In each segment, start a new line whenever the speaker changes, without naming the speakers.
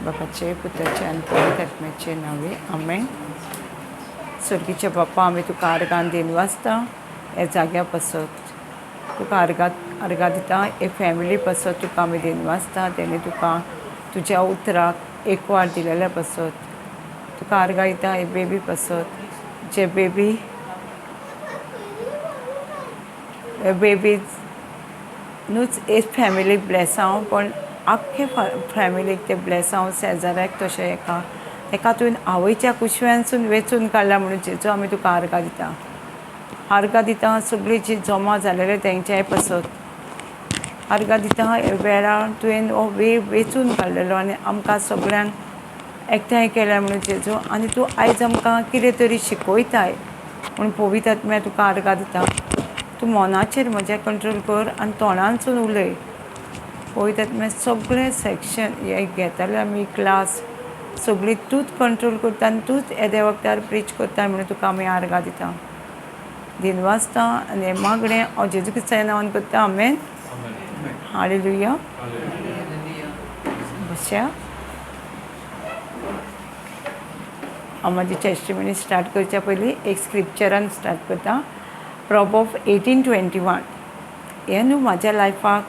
बापाचे पुत्राचे आनी पवित्र आत्म्याचे नावे आमेन. स्वर्गीचे बाप्पा, आमी तुका आर्गां देन वाचता हे जाग्यार पासत. तुका आर्गां दिता हे फॅमिली पासत. तुका आमी देन वाचता तेणे तुका तुज्या उतराक एक वार दिलेल्या पासत. तुका आर्गां दिता हे बेबी पासत. जे बेबी न्हूच एक फॅमिलीक ब्लेस हांव, पण आख्खे फॅमिलीक ते ब्लेस हांव. शेजाऱ्याक तशें एका तुवें आवयच्या कुशव्यांसून वेचून काडला म्हणून जेजू आमी तुका आर्गां दिता. आर्गां दिता सगळीं जी जमा जालेले तेंच्याय पासत. आर्गां दिता हे वेळार तुवें हो वेळ वेचून काडलेलो आनी आमकां सगळ्यांक एकठांय केल्या म्हणून जेजू. आनी तूं आयज आमकां कितें तरी शिकयताय म्हूण पवित्र आत्म्या तुका आर्गां दिता. तूं मनाचेर म्हज्या कंट्रोल कर आनी तोंडानसून उलय. पवित्र आत्म्या सगळे सेक्शन हे घेताले आमी क्लास सगळी तूंच कंट्रोल करता आनी तूंच येद्या वखदार प्रीच करता म्हणून तुका आमी आर्गां दिता. दिन वाचता आनी हें मागणें हांव जेजू क्रिस्ताच्या नांवान करता. आमेन. हालेलुया. बसया. हांव म्हाजी टेस्टिमनी स्टार्ट करच्या पयलीं एक स्क्रिप्चरान स्टार्ट करता. प्रॉवर्ब्स 18:21 हें न्हू म्हाज्या लायफाक.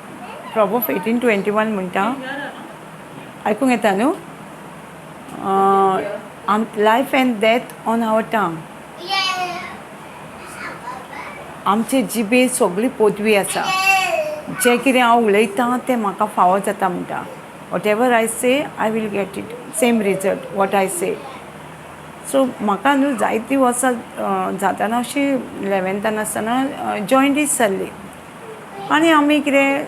प्रॉवर्ब्स 18:21 म्हणटा, आयकूंक येता न्हू? Life and death on our tongue. आमचे जिबेर सगळी पदवी आसा. जें कितें हांव उलयतां तें म्हाका फावो जाता म्हणटा. Whatever I say I will get it same result what I say. So म्हाका न्हू जायतीं वर्सां जाताना अशी 11थान आसतना जॉयंटीस जाल्ली आनी आमी कितें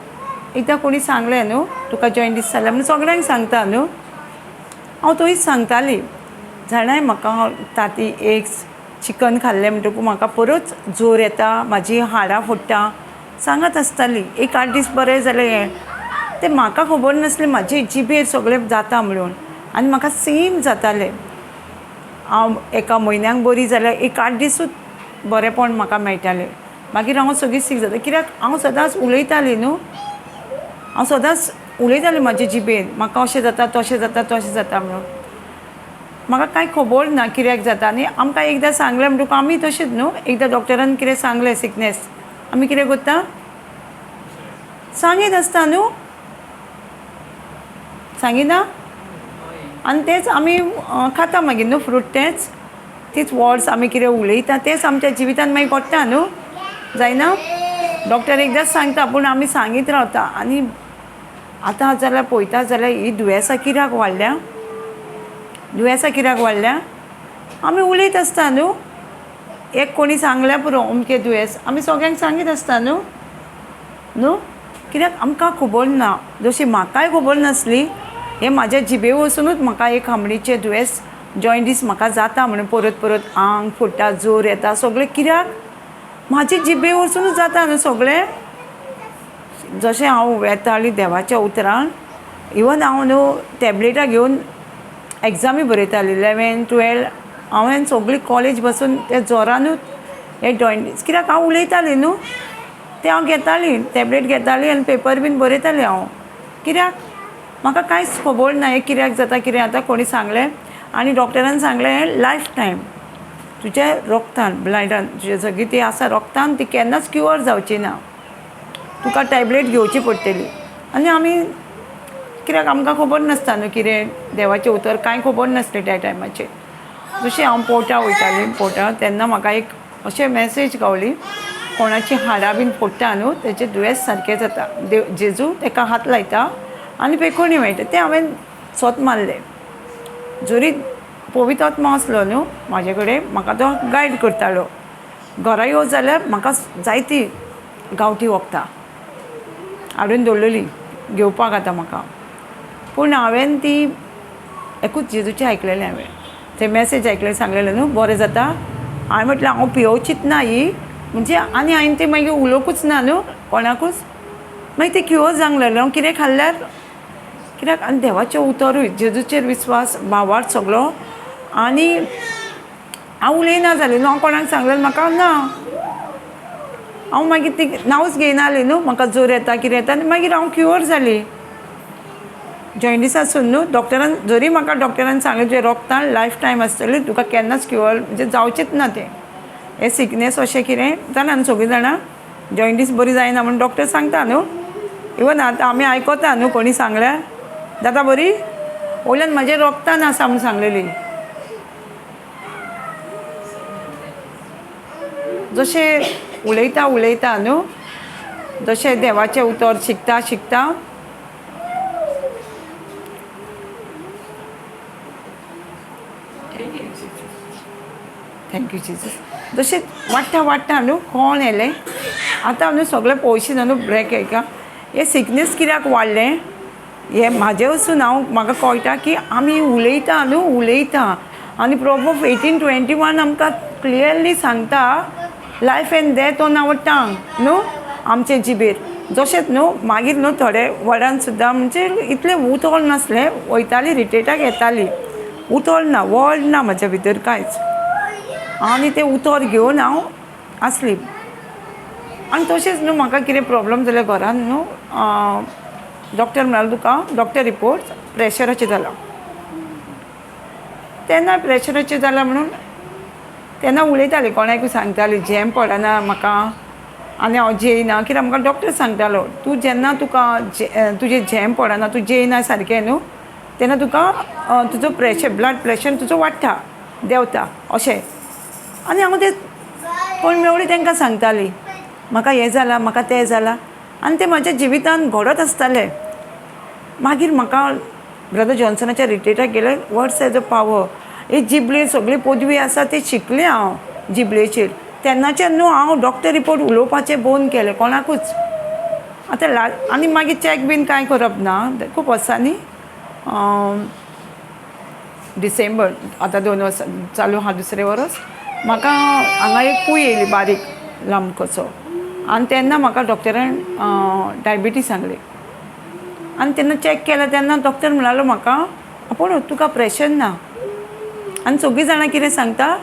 एकदां कोणी सांगलें न्हू तुका जॉयंटीस जाल्या म्हणून सगळ्यांक सांगता न्हू. हांव थंयच सांगताली. जाणाय म्हाका ताती एग्स चिकन खाल्लें म्हणटकूच म्हाका परत जोर येता, म्हाजी हाडां फोडटा सांगत आसताली. 8 दीस बरें जालें. हें तें म्हाका खबर नासलें म्हाजे जिबेर सगळें जाता म्हणून. आनी म्हाका सेम जातालें. हांव एका म्हयन्याक बरी जाल्यार 8 दिसूच बरेंपण म्हाका मेळटालें. मागीर हांव सगळी सीक जाता. कित्याक हांव सदांच उलयताली न्हू. हांव सदांच उलयतालें म्हाजे जिबेर म्हाका अशें जाता तशें जाता तशें जाता म्हणून. म्हाका कांय खबर ना कित्याक जाता. आनी आमकां एकदां सांगलें म्हणटकूच आमी तशींच न्हू. एकदां डॉक्टरान कितें सांगलें सिकनेस आमी कितें करता सांगीत आसता न्हू. सांगिना आनी तेंच आमी खाता मागीर न्हू फ्रूट. तीच वर्ड्स आमी कितें उलयता तेंच आमच्या जिवितान मागीर घडटा न्हू. जायना. डॉक्टर एकदांच सांगता पूण आमी सांगीत रावता. आनी आतां जाल्यार पळयता जाल्यार ही दुयेंसां कित्याक वाडल्या. आमी उलयत आसता न्हू. एक कोणी सांगल्यार पुरो अमकें दुयेंस आमी सगळ्यांक सांगीत आसता न्हू. कित्याक आमकां खबर ना. जशी म्हाकाय खबर नासली हें म्हाज्या जिबे वचुनूच म्हाका एक खांबडीचें दुयेंस जॉयंटीस म्हाका जाता म्हणून परत आंग फुट्टा जोर येता सगळें कित्याक म्हाजी जिबे वचुनूच जाता न्हू सगळें. जशें हांव वेताली देवाच्या उतरान इवन हांव न्हू टॅबलेटां घेवन एग्जामी बरयताली 11, 12. हांवें सगळी कॉलेज बसून त्या जोरानूच हे जॉयंटीस कित्याक हांव उलयताली न्हू तें हांव घेताली टॅबलेट घेताली आनी पेपर बीन बरयतालें हांव. कित्याक म्हाका कांयच खबर ना हें कित्याक जाता कितें जाता. कोणी सांगलें आनी डॉक्टरान सांगलें लायफ टायम तुज्या रोगतान ब्लायडान तुजें सगळी ती आसा रोगतान ती केन्नाच क्युअर जावची ना. तुका टॅबलेट घेवची पडटली. आनी आमी कित्याक आमकां खबर नासता न्हू कितें देवाचें उतर कांय खबर नासलें त्या टायमाचेर. जशें हांव पोर्टा वयतालें तेन्ना म्हाका एक अशें मॅसेज गावली कोणाची हाडां बीन फोडटा न्हू तेजें दुयेंस सारकें जाता. जेजू ताका हात लायता आनी पेखोणी मेळटा. तें हांवें स्वत मारलें. जरी पवित्र आत्मा आसलो न्हू म्हाजे कडेन म्हाका तो गायड करतालो. घरा येवं जाल्यार म्हाका जायतीं गांवठी वखदां हाडून दवरलेलीं घेवपाक आतां म्हाका. पूण हांवें ती एकूच जेजूचें आयकलेलें. हांवें तें मॅसेज आयकलें सांगलेलें न्हू बरें जाता. हांवें म्हटलें हांव पियोवचीच ना ही म्हणजे आनी हांवें तें मागीर उलोवंकूच ना न्हू कोणाकूच. मागीर तें क्युअर जावंक लागलें. हांव कितें खाल्ल्यार कित्याक आनी देवाचें उतरूय जेजूचेर विस्वास भावार्थ सगळो. आनी हांव उलयना जालें न्हू. हांव कोणाक सांगलेलें म्हाका ना हांव मागीर ती नांवच घेयनासली न्हू, म्हाका जोर येता कितें येता, आनी मागीर हांव क्युअर जाली जॉयंडिसासून न्हू. डॉक्टरान जरी म्हाका डॉक्टरान सांगलें तुजें रोगतान लायफ टायम आसतली, तुका केन्नाच क्युअर म्हणजे जावचेंच ना तें. हें सिकनेस अशें कितें जाणा न्हू सगळीं जाणां, जॉयंडीस बरी जायना म्हणून डॉक्टर सांगता न्हू. इवन आतां आमी आयकता न्हू कोणी सांगल्यार जाता बरी, वयल्यान म्हाजें रोगतान आसा म्हूण सांगलेली. जशें उलयता उलयता न्हू, जशें देवाचें उतर शिकता शिकता थँक्यू जिजस, जशें वाडटा वाडटा न्हू कोण येलें. आतां न्हू सगळें पळोवचें न्हू ब्रेक हेका हें सिकनेस कित्याक वाडलें हें म्हाजें वचून म्हाका कळटा की आमी उलयता न्हू उलयता. आनी प्रॉब्स 18:21 आमकां क्लियरली सांगता life and death on our tongue न्हू, आमचे जिबेर. जशेंच न्हू मागीर न्हू थोडे वर्डान सुद्दां म्हणजे इतलें उतोल नासलें, वयताली रिट्रेटाक येताली, उतोल ना वर्ड ना म्हाज्या भितर कांयच, आनी तें उतर घेवन हांव आसली. आनी तशेंच न्हू म्हाका कितें प्रॉब्लम जालें घरान न्हू, डॉक्टर म्हणालो तुका डॉक्टर रिपोर्ट प्रेशराचें जाला. तेन्ना प्रेशराचें जाला म्हणून तेन्ना उलयताली कोणाकूय सांगताली झेम पडना म्हाका आनी हांव जेयना, कित्याक म्हाका डॉक्टर सांगतालो तूं जेन्ना तुका तुजें झेम पडना तूं जेयना सारकें न्हू तेन्ना तुका तुजो प्रेशर ब्लड प्रेशर तुजो वाडटा देंवता अशें. आनी हांव तें कोण मेवळी तांकां सांगताली म्हाका हें जालां म्हाका तें जालां, आनी तें म्हाज्या जिवितान घडत आसतालें. मागीर म्हाका ब्रदर जॉन्सनाच्या रिट्रेटाक गेलें, words as a power. He Ghibli सगळी पदवी आसा ती शिकलें हांव जिबलेचेर. तेन्नाच्यान न्हू हांव डॉक्टर रिपोर्ट उलोवपाचें बंद केलें कोणाकूच. आतां आनी मागीर चॅक बीन कांय करप ना, खूब वर्सांनी डिसेंबर आतां 2 वर्सां चालू आहा दुसरें वर्स म्हाका हांगा एक पूय येयली बारीक लांब कसो, आनी तेन्ना म्हाका डॉक्टरान डायबिटीज सांगली. आनी तेन्ना चॅक केलें तेन्ना डॉक्टर म्हणालो म्हाका आपूण तुका प्रेशर ना. आनी सगळीं जाणां कितें सांगता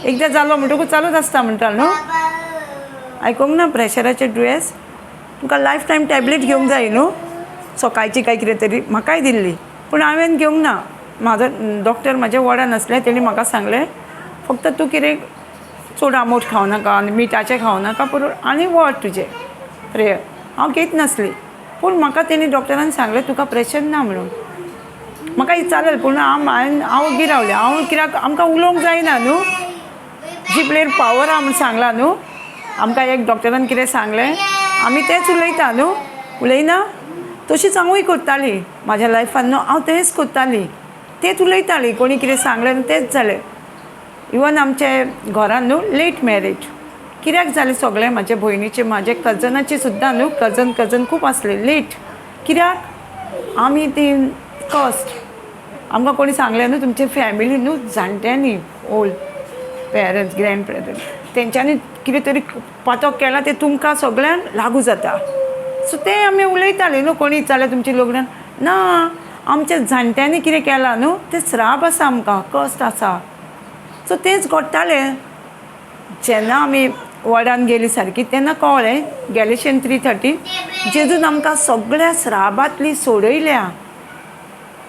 एकदां जालो म्हणटकूच चालूच आसता म्हणटा न्हू, आयकूंक ना प्रेशराचे दुयेंस तुका लायफ टायम टॅबलेट घेवंक जाय न्हू, सकाळची काय कितें तरी म्हाकाय दिल्ली पूण हांवें घेवंक ना. म्हाजो डॉक्टर म्हाज्या वडान आसलें, तेणी म्हाका सांगलें फक्त तूं कितें चड आंबट खावं नाका आनी मिठाचें खावं नाका पुरो आनी वड तुजें प्रेयर. हांव घेत नासली पूण म्हाका तेणी डॉक्टरान सांगलें तुका प्रेशर ना म्हणून. म्हाका चालेल पूण हांव गिरावलें, हांव कित्याक आमकां उलोवंक जायना न्हू, जिबलेर पावर आहा म्हूण सांगलां न्हू. आमकां एक डॉक्टरान कितें सांगलें आमी तेंच उलयता न्हू, उलयना तशीच हांवूय करताली म्हाज्या लायफान न्हू, हांव तेंच करताली तेंच उलयताली. कोणी कितें सांगलें न्हू तेंच जालें. इवन आमचे घरान न्हू लेट मॅरेज कित्याक जालें सगळें म्हाज्या भयणीचें म्हाजे कजनाची सुद्दां न्हू कजन खूब आसले लेट. कित्याक आमी ती कस्ट आमकां कोणी सांगलें न्हू तुमचे फॅमिली न्हू जाणट्यांनी ओल्ड पेरंट्स ग्रँड पेरंट्स तेंच्यांनी कितें तरी पातक केलां तें तुमकां सगळ्यांक लागू जाता. सो तें आमी उलयतालीं न्हू कोणी जाल्यार तुमच्या लग्नान ना आमच्या जाणट्यांनी कितें केलां न्हू तें श्राप आसा आमकां कस्ट आसा. सो तेंच घडटालें. जेन्ना आमी वडान गेली सारकी तेन्ना कळ्ळें गॅलेशियन 3:30 जेजून आमकां सगळ्या श्रापांतली सोडयल्या,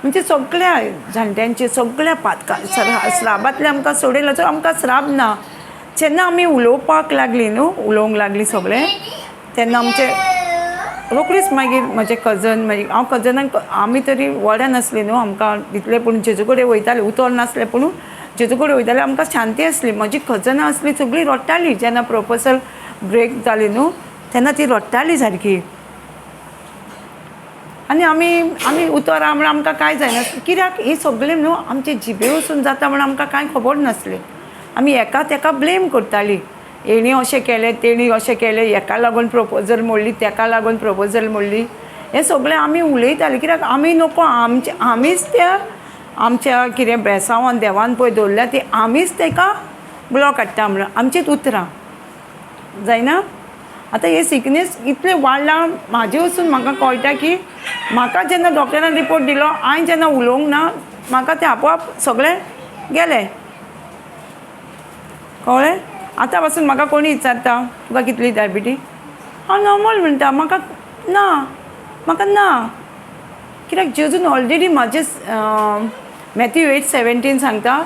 म्हणजे सगळ्या जाणट्यांचे सगळ्या पातकां श्रापांतले आमकां सोडयल्या. सो आमकां श्राप ना. जेन्ना आमी उलोवपाक लागलीं न्हू उलोवंक लागलीं सगळें तेन्ना आमचे रोखडीच मागीर म्हजे कजन मागीर हांव कजनाक आमी तरी वडान आसली न्हू आमकां दितलें पूण जेजू कडेन वयतालें उतर नासलें पूण जेजू कडेन वयतालें आमकां शांती आसली. म्हजी कजनां आसलीं सगळीं रडटालीं जेन्ना प्रपोजल ब्रेक जाली न्हू तेन्ना ती रडटालीं सारकी. आनी आमी उतरां म्हण आमकां कांय जायना कित्याक ही सगळें न्हू आमचे जिबे वचून जाता म्हण आमकां कांय खबर नासलें. आमी एका तेका ब्लेम करतालीं हेणी अशें केलें तेणी अशें केलें, हेका लागून प्रपोजल मोडली तेका लागून प्रपोजल मोडली. हें सगळें आमी उलयतालीं कित्याक आमी नोको आमीच त्या आमच्या कितें बेसांवान देवान पळय दवरल्या ती आमीच तेका ब्लॉक हाडटा म्हणून आमचीच उतरां जायना. आतां हे सिकनेस इतलें वाडलां म्हाजे वचून म्हाका कळटा की म्हाका जेन्ना डॉक्टरान रिपोर्ट दिलो हांवें जेन्ना उलोवंक ना म्हाका तें आपोआप सगळें गेलें कळ्ळें. आतां पासून म्हाका कोणी विचारता तुका कितली डायबिटीज, हांव नॉर्मल म्हणटा, म्हाका ना. कित्याक जेजून ऑलरेडी म्हाजे मॅथ्यू 8:17 सांगता,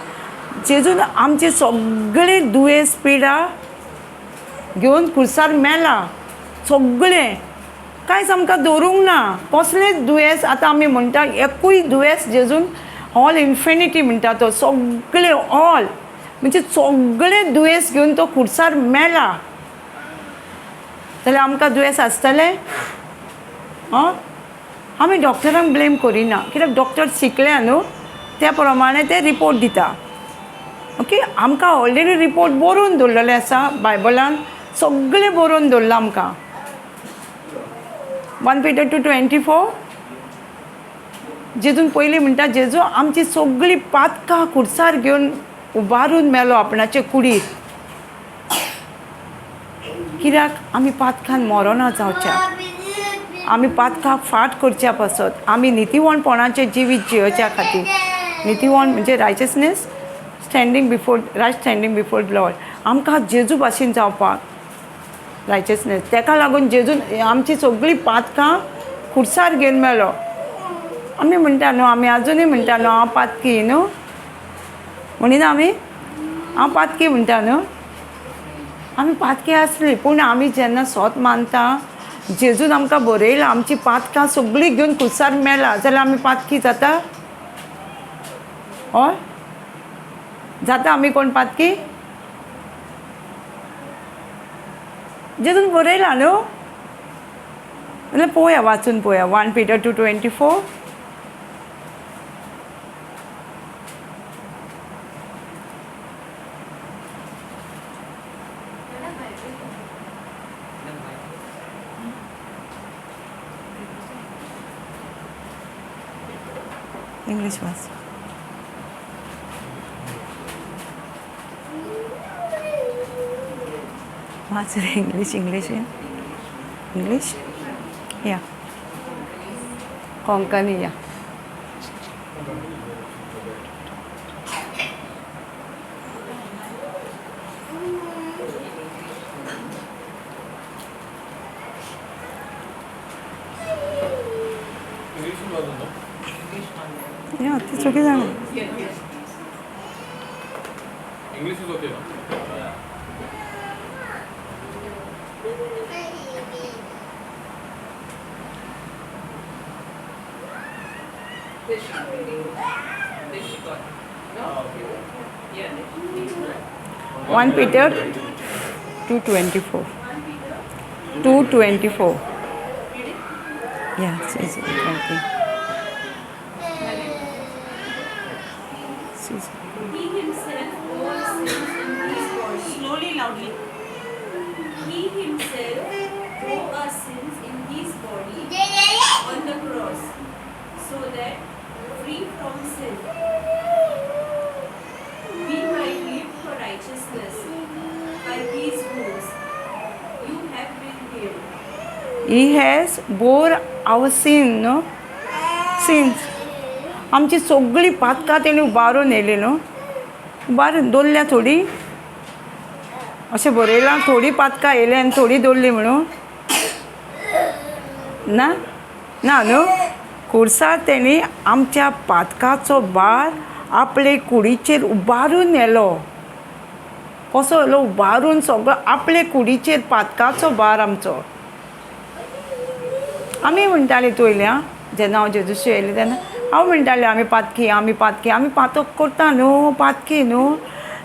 जेजून आमचे सगळे दुयेंस पिडा घेवन खुर्सार मेला. सगळें कांयच आमकां दवरूंक ना. कसलेंच दुयेंस आतां आमी म्हणटा एकूय दुयेंस जेजून ऑल इन्फिनिटी म्हणटा तो, सगळे ऑल म्हणजे सगळें दुयेंस घेवन तो खुर्सार मेला. जाल्यार आमकां दुयेंस आसतलें? आमी डॉक्टरांक ब्लेम करिना, कित्याक डॉक्टर शिकल्या न्हू, त्या प्रमाणे ते रिपोर्ट दिता. ओके, आमकां ऑलरेडी रिपोर्ट बरोवन दवरलेले आसा बायबलान, सगळें बरोवन दवरलां आमकां. 1 Peter 2:24 जेजून पयलीं म्हणटा, जेजू आमची सगळीं पातकां खुर्सार घेवन उबारून मेलो आपणाचे कुडीर. कित्याक आमी पातकान मरोना जावच्या, आमी पातकाक फाट करच्या पासत, आमी नितीवणपणाचें जिवीत जियोच्या खातीर. नितीवण म्हणजे रायचसनेस, स्टँडींग बिफोर लॉर्ड. आमकां जेजू भाशेन जावपाक रायचसनेस, तेका लागून जेजून आमची सगळीं पातकां खुर्सार घेवन मेलो. आमी म्हणटा न्हू, आमी आजुनूय म्हणटा न्हू हांव पातकी न्हू, म्हणिना आमी हांव पातकी म्हणटा न्हू. आमी पातकी आसली, पूण आमी जेन्ना सोत मानता, जेजून आमकां बरयलां आमची पातकां सगळीं घेवन खुर्सार मेला, जाल्यार आमी पातकी जाता? हय जाता आमी कोण पातकी? जेजून बरयलां न्हू. जाल्यार पळोवया, वाचून पळोवया 1 Peter 2:24. इंग्लिश वाच. वाच रे, इंग्लिश या कोंकणी या. या ते चुकी जाणं.
इंग्लिश इज ओके ना.
One Peter 2:24. 2:24. Yeah, it's okay.
He himself bore sins in his body.
Slowly, loudly.
He himself bore our sins in his body on the cross, so that free from sin, we might live for righteousness. By his wounds, you have been healed.
He has bore our sin, no? Sins. आमची सगळीं पातकां तेणी उबारून येयली न्हू. उबारून दवरल्या थोडी, अशें बरयलां थोडी पातकां येयली आनी थोडी दवरली म्हणून. ना न्हू. खुर्सार तेणी आमच्या पातकाचो भार आपले कुडीचेर उबारून येयलो. कसो येयलो? उबारून सगळो आपले कुडीचेर पातकाचो भार आमचो. आमी म्हणटालीं पयल्या जेन्ना हांव जेजूशी येयलें तेन्ना हांव म्हणटालें आमी पातक करता न्हू, पातकी न्हू.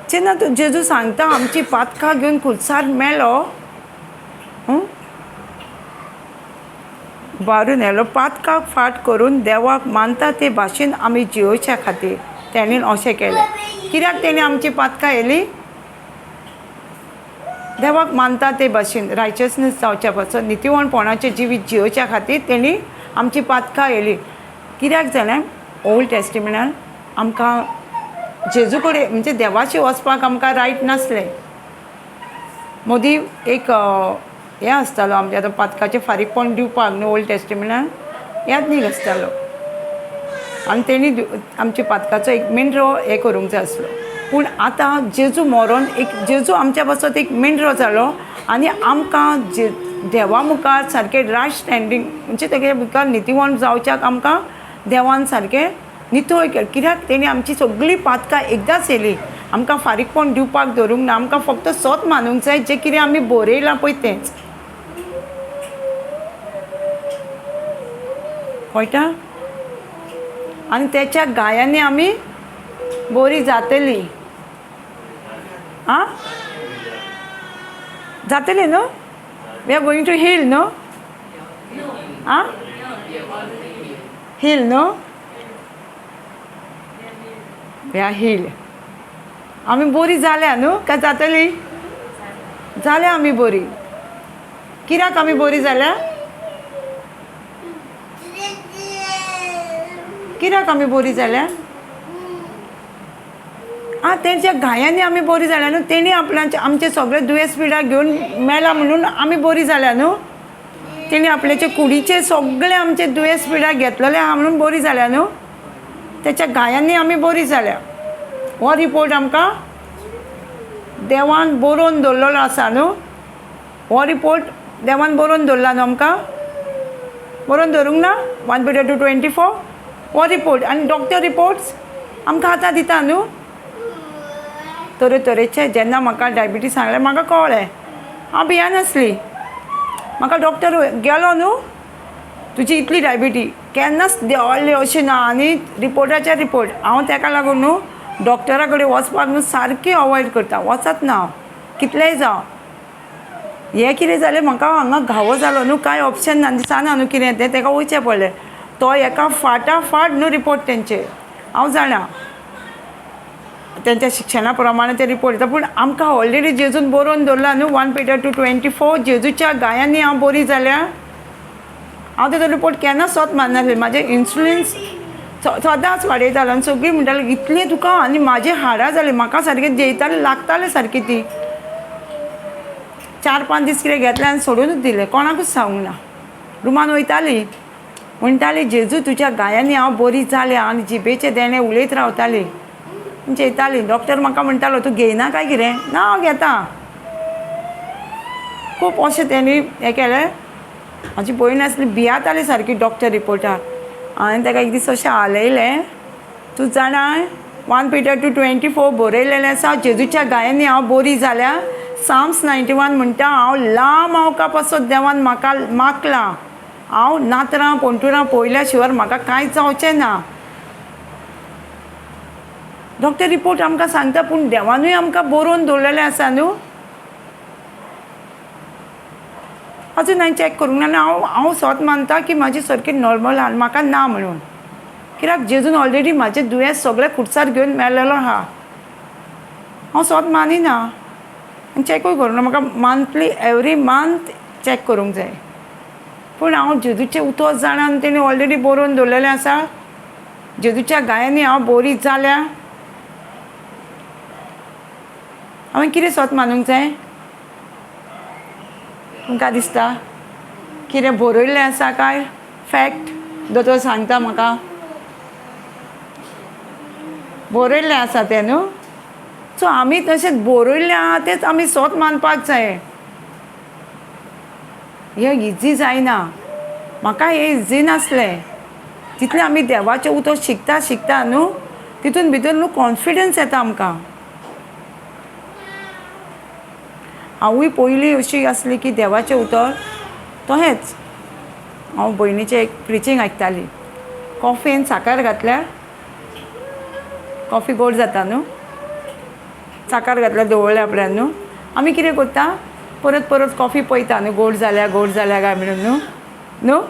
जेन्ना जेजू सांगता आमची पातकां घेवन खुर्सार मेलो, उबारून येयलो, पातकाक फाट करून देवाक मानता ते भाशेन आमी जियोच्या खातीर तेणेन अशें केलें. कित्याक तेणी आमची पातकां येयली? देवाक मानता ते भाशेन रायचसनेस जावच्या पासून नितीवणपणाचें जिवीत जियोच्या खातीर तेणी आमची पातकां येयली. कित्याक जालें? ओल्ड टेस्टिमेंटान आमकां जेजू कडेन म्हणजे देवाशी वचपाक आमकां रायट नासलें. मदीं एक हें आसतालो आमच्या आतां पातकाचें फारीकपण दिवपाक न्हू ओल्ड टेस्टिमेंटान यादनीक आसतालो, आनी तेणी आमच्या पातकाचो एक मेंढरो हें करूंक जाय आसलो. पूण आतां जेजू मरोन जेजू आमच्या पासत एक मेंढरो जालो आनी आमकां देवा मुखार सारकें रायट स्टँडींग म्हणजे तेगे मुखार नितीवण जावच्याक आमकां देवान सारकें नितळ केलें. कित्याक तेणी आमची सगळीं पातकां एकदांच येयली. आमकां फारीकपण दिवपाक धरूंक ना. आमकां फक्त सोत मानूंक जाय जें कितें आमी बरयलां पळय तेंच. कळटा? आनी तेच्या गायांनी आमी बरी जातली. आं जातली न्हू? We are going to heal न्हू? आं हील न्हू? We are heal. आमी बरी जाल्या न्हू काय जातली? जाल्या आमी बरी. कित्याक आमी बरी जाल्या? कित्याक आमी बरी जाल्या? आं तेंच्या गायांनी आमी बरी जाल्या न्हू. तेणी आपल्याचे आमचे सगळे दुयेंस पिडा घेवन मेला म्हणून आमी बरी जाल्या न्हू. तेणी आपल्याचे कुडीचे सगळे आमचे दुयेंस पिडा घेतलेले आहा म्हणून बरी जाल्या न्हू. तेच्या गायांनी आमी बरी जाल्या. हो रिपोर्ट आमकां देवान बरोवन दवरलेलो आसा न्हू. हो रिपोर्ट देवान बरोवन दवरला न्हू आमकां. बरोवन दवरूंक ना? 1 Peter 2:24 हो रिपोर्ट. आनी डॉक्टर रिपोर्ट्स आमकां आतां दिता न्हू. तरेतरेचे जेन्ना म्हाका डायबिटीज सांगलें म्हाका कळ्ळें. हांव भियानासली. म्हाका डॉक्टर गेलो न्हू तुजी इतली डायबिटीज केन्नाच देंवल्ली अशें ना. आनी रिपोर्टाचेर रिपोर्ट. हांव ताका लागून न्हू डॉक्टरा कडेन वचपाक न्हू सारकें अवॉयड करता. वचत ना हांव कितलेंय जावं. हें कितें जालें म्हाका हांगा घावो जालो न्हू कांय ऑप्शन ना दिसना न्हू कितें तें ताका वयचें पडलें. तो एका फाटाफाट न्हू रिपोर्ट तेंचे. हांव जाणा त्यांच्या शिक्षणा प्रमाणे ते रिपोर्ट येता. पूण आमकां ऑलरेडी जेजून बरोवन दवरला न्हू 1 Peter 2:24 जेजूच्या गायांनी हांव बरी जाल्या. हांव तेजो रिपोर्ट केन्ना सोत माननासलें. म्हाजें इन्सुलिन सदांच वाडयतालो आनी सगळीं म्हणटालीं इतलें तुका. आनी म्हाजें हाडां जालीं म्हाका सारकें जेयतालें लागतालें सारकी ती. 4-5 दीस कितें घेतलें आनी सोडूनच दिलें. कोणाकूच सांगूंक ना. रुमान वयतालीं म्हणटालीं जेजू तुज्या गायांनी हांव बरी जाल्या. आनी जिबेचे देणे उलयत रावतालीं जेयतालीं. डॉक्टर म्हाका म्हणटालो तूं घेयना काय कितें? ना हांव घेता. खूब अशें तेणी हें केलें. म्हाजी भयण आसली भियाताली सारकी डॉक्टर रिपोर्टार. हांवें ताका एक दीस अशें हालयलें. तूं जाणा 1 Peter 2:24 बरयलेलें आसा जेजूच्या गायांनी हांव बरी जाल्या. Psalms 91 म्हणटा हांव लांब हांवका पासत देवान म्हाका मागलां. हांव नातरां पोंटुरां पळयल्या शिवाय म्हाका कांयच जावचें ना. डॉक्टर रिपोर्ट आमकां सांगता पूण देवानूय आमकां बरोवन दवरलेलें आसा न्हू. अजून हांवें चॅक करूंक ना. हांव स्वत मानता की म्हाजी सारकी नॉर्मल आहा म्हाका ना म्हणून. कित्याक जेजून ऑलरेडी म्हाजें दुयेंस सगळें खुर्सार घेवन मेल्लेलो आहा. हांव स्वत मानिना आनी चॅकूय करूंक ना. म्हाका मंथली एवरी मंथ चॅक करूंक जाय. पूण हांव जेजूचें उतर जाणा आनी तेणी ऑलरेडी बरोवन दवरलेलें आसा. जेजूच्या गायांनी हांव बरी जाल्या. हांवें कितें स्वत मानूंक जाय? तुमकां दिसता कितें बरयल्लें आसा काय फॅक्ट? दोतोर सांगता म्हाका बरयल्लें आसा तें न्हू. सो आमी तशेंच बरयल्लें आहा तेंच आमी स्वत मानपाक जाय. हें इजी जायना. म्हाका हें इजी नासलें. जितलें आमी देवाचें उतर शिकता न्हू तितून भितर न्हू कॉन्फिडन्स येता आमकां. हांवूय पयलीं अशी आसली की देवाचें उतर तशेंच हांव भयणीचें एक प्रिचींग आयकताली. कॉफीन साकर घातल्यार कॉफी गोड जाता न्हू. साकर घातल्यार दवरल्या आपल्यान न्हू. आमी कितें करता परत परत कॉफी पळयता न्हू गोड जाल्या काय म्हणून न्हू.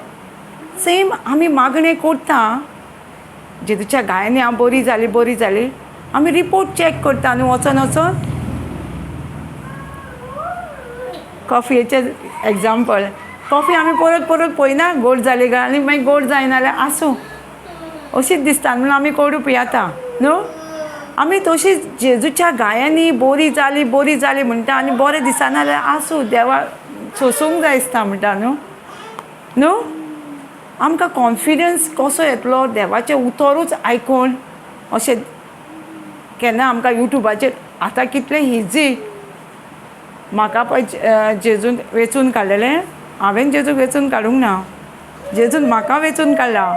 सेम आमी मागणें करता जेजूच्या गायांनी हांव बरी जाली. आमी रिपोर्ट चॅक करता न्हू वचून कॉफयेचें एग्जाम्पल. कॉफी आमी परत परत पळयना गोड जाली काय आनी मागीर गोड जायना जाल्यार आसूं अशीच दिसता म्हणून आमी कोडू पियेता न्हू. आमी तशीच जेजूच्या गायांनी बरी जाली म्हणटा आनी बरें दिसना जाल्यार आसूं देवा सोसूंक जाय दिसता म्हणटा न्हू. आमकां कॉन्फिडन्स कसो येतलो देवाचें उतरूच आयकून अशें केन्ना आमकां यूट्यूबाचेर आतां कितलें इजी म्हाका पळय जेजून वेचून काडलेलें हांवें जेजूक वेचून काडूंक ना जेजून म्हाका वेचून काडला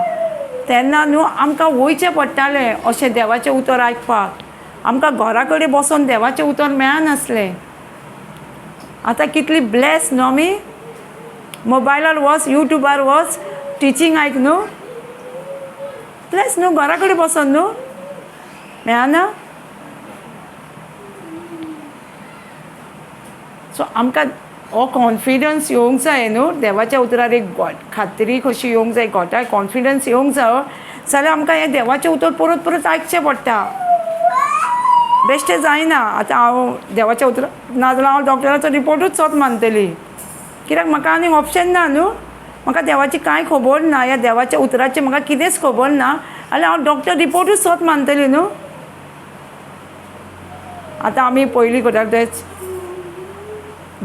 तेन्ना न्हू आमकां वयचें पडटालें अशें देवाचें उतर आयकपाक आमकां घरा कडेन बसून देवाचें उतर मेळनासलें आतां कितली ब्लेस न्हू आमी मोबायलार वच यूट्यूबार वच टिचींग आयक न्हू ब्लेस न्हू घरा कडेन बसून न्हू मेळना सो आमकां हो कॉन्फिडन्स येवंक जाय न्हू देवाच्या उतरार एक खात्री कशी येवंक जाय गोठाय कॉन्फिडन्स येवंक जाय जाल्यार आमकां हें देवाचें उतर परत परत आयकचें पडटा बेश्टें जायना आतां हांव देवाच्या उतर नाजाल्यार हांव डॉक्टराचो रिपोर्टूच वच मानतली कित्याक म्हाका आनीक ऑप्शन ना न्हू म्हाका देवाची कांय खबर ना ह्या देवाच्या उतराची म्हाका कितेंच खबर ना जाल्यार हांव डॉक्टर रिपोर्टूच वच मानतली न्हू आतां आमी पयलीं करताले तेच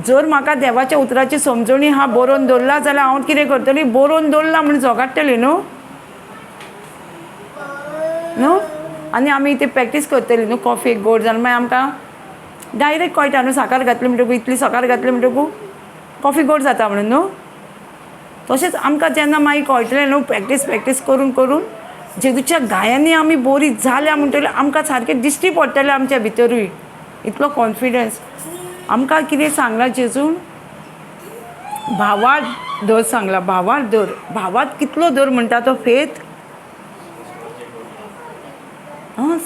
जर म्हाका देवाच्या उतराची समजणी हा बरोवन दवरला जाल्यार हांव कितें करतली बरोवन दवरला म्हणून झोगाडटली न्हू न्हू आनी आमी ती प्रॅक्टीस करतली न्हू कॉफी एक गोड जालें मागीर आमकां डायरेक्ट कळटा न्हू साकर घातली म्हणटकूच इतली साकर घातली म्हणटकूच कॉफी गोड जाता म्हणून न्हू तशेंच आमकां जेन्ना मागीर कळटलें न्हू प्रॅक्टीस करून करून जेजूच्या गायांनी आमी बरी जाल्या म्हणटकीर आमकां सारकें दिश्टी पडटलें आमच्या भितरूय इतलो कॉन्फिडन्स आमकां कितें सांगलां जेजून भावार्थ दर सांगला भावार्थ दर भावार्थ कितलो दर म्हणटा तो फेथ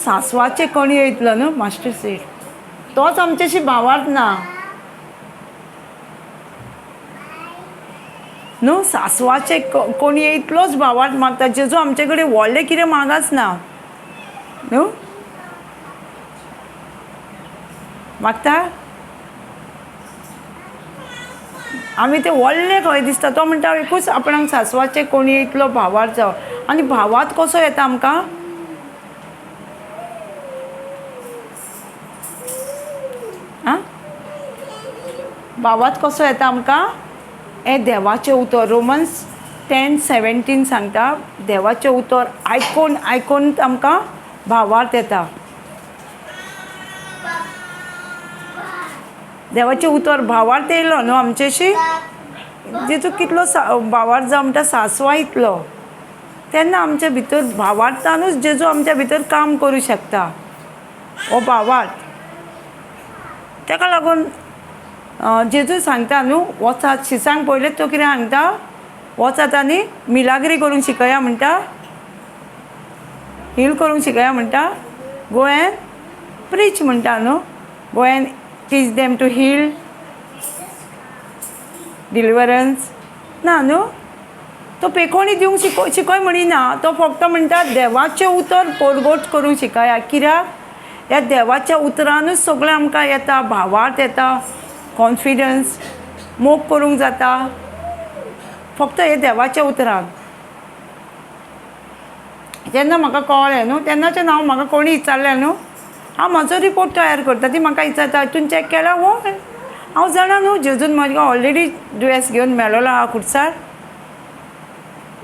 सासवाचे कणी येतलो न्हू मास्टर सेठ तोच आमच्याशी भावार्थ ना न्हू सासवाचे कोणी इतलोच भावार्थ मागता जेजू आमचे कडेन व्हडलें कितें मागाच ना न्हू मागता आमी ते व्हडलें खंय दिसता तो म्हणटा एकूच आपणाक सासवाचे कोणी इतलो भावार्थ जावं आनी भावार्थ कसो येता आमकां भावार्थ कसो येता आमकां हें देवाचें उतर रोमन्स 10:17 सांगता देवाचें उतर आयकून आयकून आमकां भावार्थ येता देवाचें उतर भावार्थ येयलो न्हू आमचेशी जेजू कितलो भावार्थ जावं म्हणटा सासवा इतलो तेन्ना आमच्या भितर भावार्थानूच जेजू आमच्या भितर काम करूं शकता हो भावार्थ ताका लागून जेजू सांगता न्हू वचात शिसांक पयलें तो कितें सांगता वचात आनी मिलाग्री करूंक शिकया म्हणटा हील करूंक शिकया म्हणटा गो एंड प्रीच म्हणटा न्हू go and teach them to heal deliverance ना न्हू तो पेकोणी दिवंक शिकय म्हणिना तो फक्त म्हणटा देवाचें उतर परगोट करूंक शिकया कित्याक ह्या देवाच्या उतरानूच सगळें आमकां येता भावार्थ येता कॉन्फिडन्स मोग करूंक जाता फक्त हे देवाच्या उतराक जेन्ना म्हाका कळ्ळें न्हू तेन्नाचें हांव म्हाका कोणी विचारलें न्हू हांव म्हजो रिपोर्ट तयार करता ती म्हाका विचारता हितून चॅक केला वो हांव जाणा न्हू जेजून म्हाका ऑलरेडी दुयेंस घेवन मेलोलो आहा खुर्सार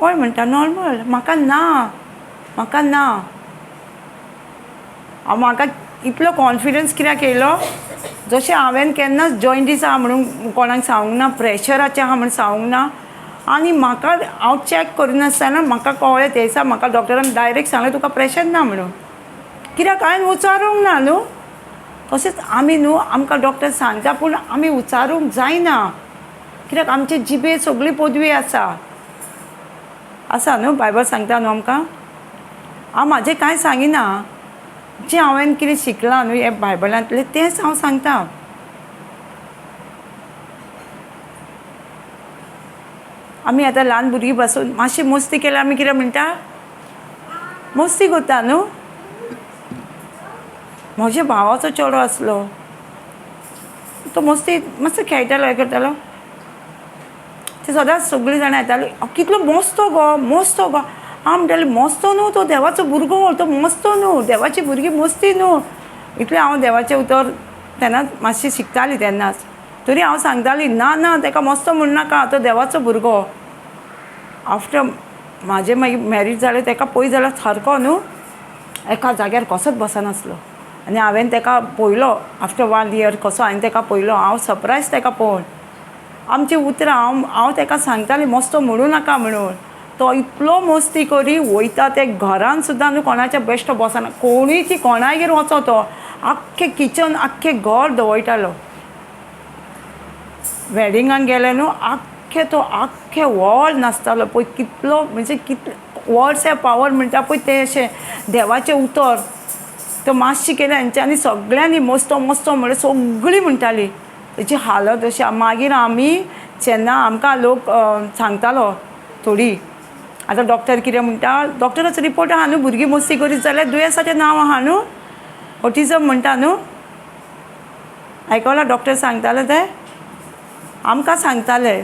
हय म्हणटा नॉर्मल म्हाका ना म्हाका इतलो कॉन्फिडन्स कित्याक येयलो जशें हांवें केन्नाच जॉयंटीस आहा म्हणून कोणाक सांगूंक ना प्रेशराचें आहा म्हणून सांगूंक ना आनी म्हाका हांव चॅक करिनासतना म्हाका कळ्ळें ते दिसा म्हाका डॉक्टरान डायरेक्ट सांगलें तुका प्रेशर ना म्हणून कित्याक हांवें विचारूंक ना न्हू तशेंच आमी न्हू आमकां डॉक्टर सांगता पूण आमी विचारूंक जायना कित्याक आमचे जिबेर सगळी पदवी आसा न्हू बायबल सांगता न्हू आमकां हांव म्हाजें कांय सांगिना जें हांवें कितें शिकलां न्हू हें बायबलांतलें तेंच हांव सांगता आमी आतां ल्हान भुरगीं पासून मातशी मस्ती केल्यार आमी कितें म्हणटा मस्ती करता न्हू म्हज्या भावाचो चेडो आसलो तो मस्ती मातसो खेळटालो हें करतालो ते सदांच सगळीं जाणां येतालीं कितलो मस्तो गो हांव म्हणटालें मस्तो न्हू तो देवाचो भुरगो तो मस्तो न्हू देवाची भुरगीं मस्ती न्हू इतलें हांव देवाचें उतर तेन्नाच मातशी शिकतालीं तेन्नाच तरी हांव सांगतालीं ना ताका मस्तो म्हणनाका तो देवाचो भुरगो आफ्टर म्हाजें मागीर मॅरीज जालें ताका पळय जाल्यार सारको न्हू एका जाग्यार कसोच बसनासलो आनी हांवें ताका पळयलो आफ्टर 1 year कसो हांवें ताका पळयलो. हांव सरप्रायज ताका पळोवन. आमची उतरां हांव ताका सांगतालें मस्तो म्हणू नाका म्हणून. तो इतलो मस्ती करी वयता ते घरान सुद्दां न्हू कोणाच्या बेश्ट बसना. कोणूय ती कोणागेर वचो तो आख्खें किचन आख्खें घर दवयतालो. वॅडिंगान गेले न्हू आख्खें व्हड नाचतालो पळय. कितलो म्हणजे वर्ड्स पावर म्हणटा पळय ते अशें देवाचें उतर तो मातशी केलें हांच्यांनी सगळ्यांनी मस्तो मस्तो म्हणून सगळीं म्हणटालीं. तेची हालत अशी. मागीर आमी जेन्ना आमकां लोक सांगतालो थोडी आतां डॉक्टर कितें म्हणटा डॉक्टराचो रिपोर्ट आहा न्हू भुरगीं मस्ती करीत जाल्यार दुयेंसाचें नांव आहा न्हू ऑटिझम म्हणटा न्हू. आयकलां डॉक्टर सांगताले ते आमकां सांगताले.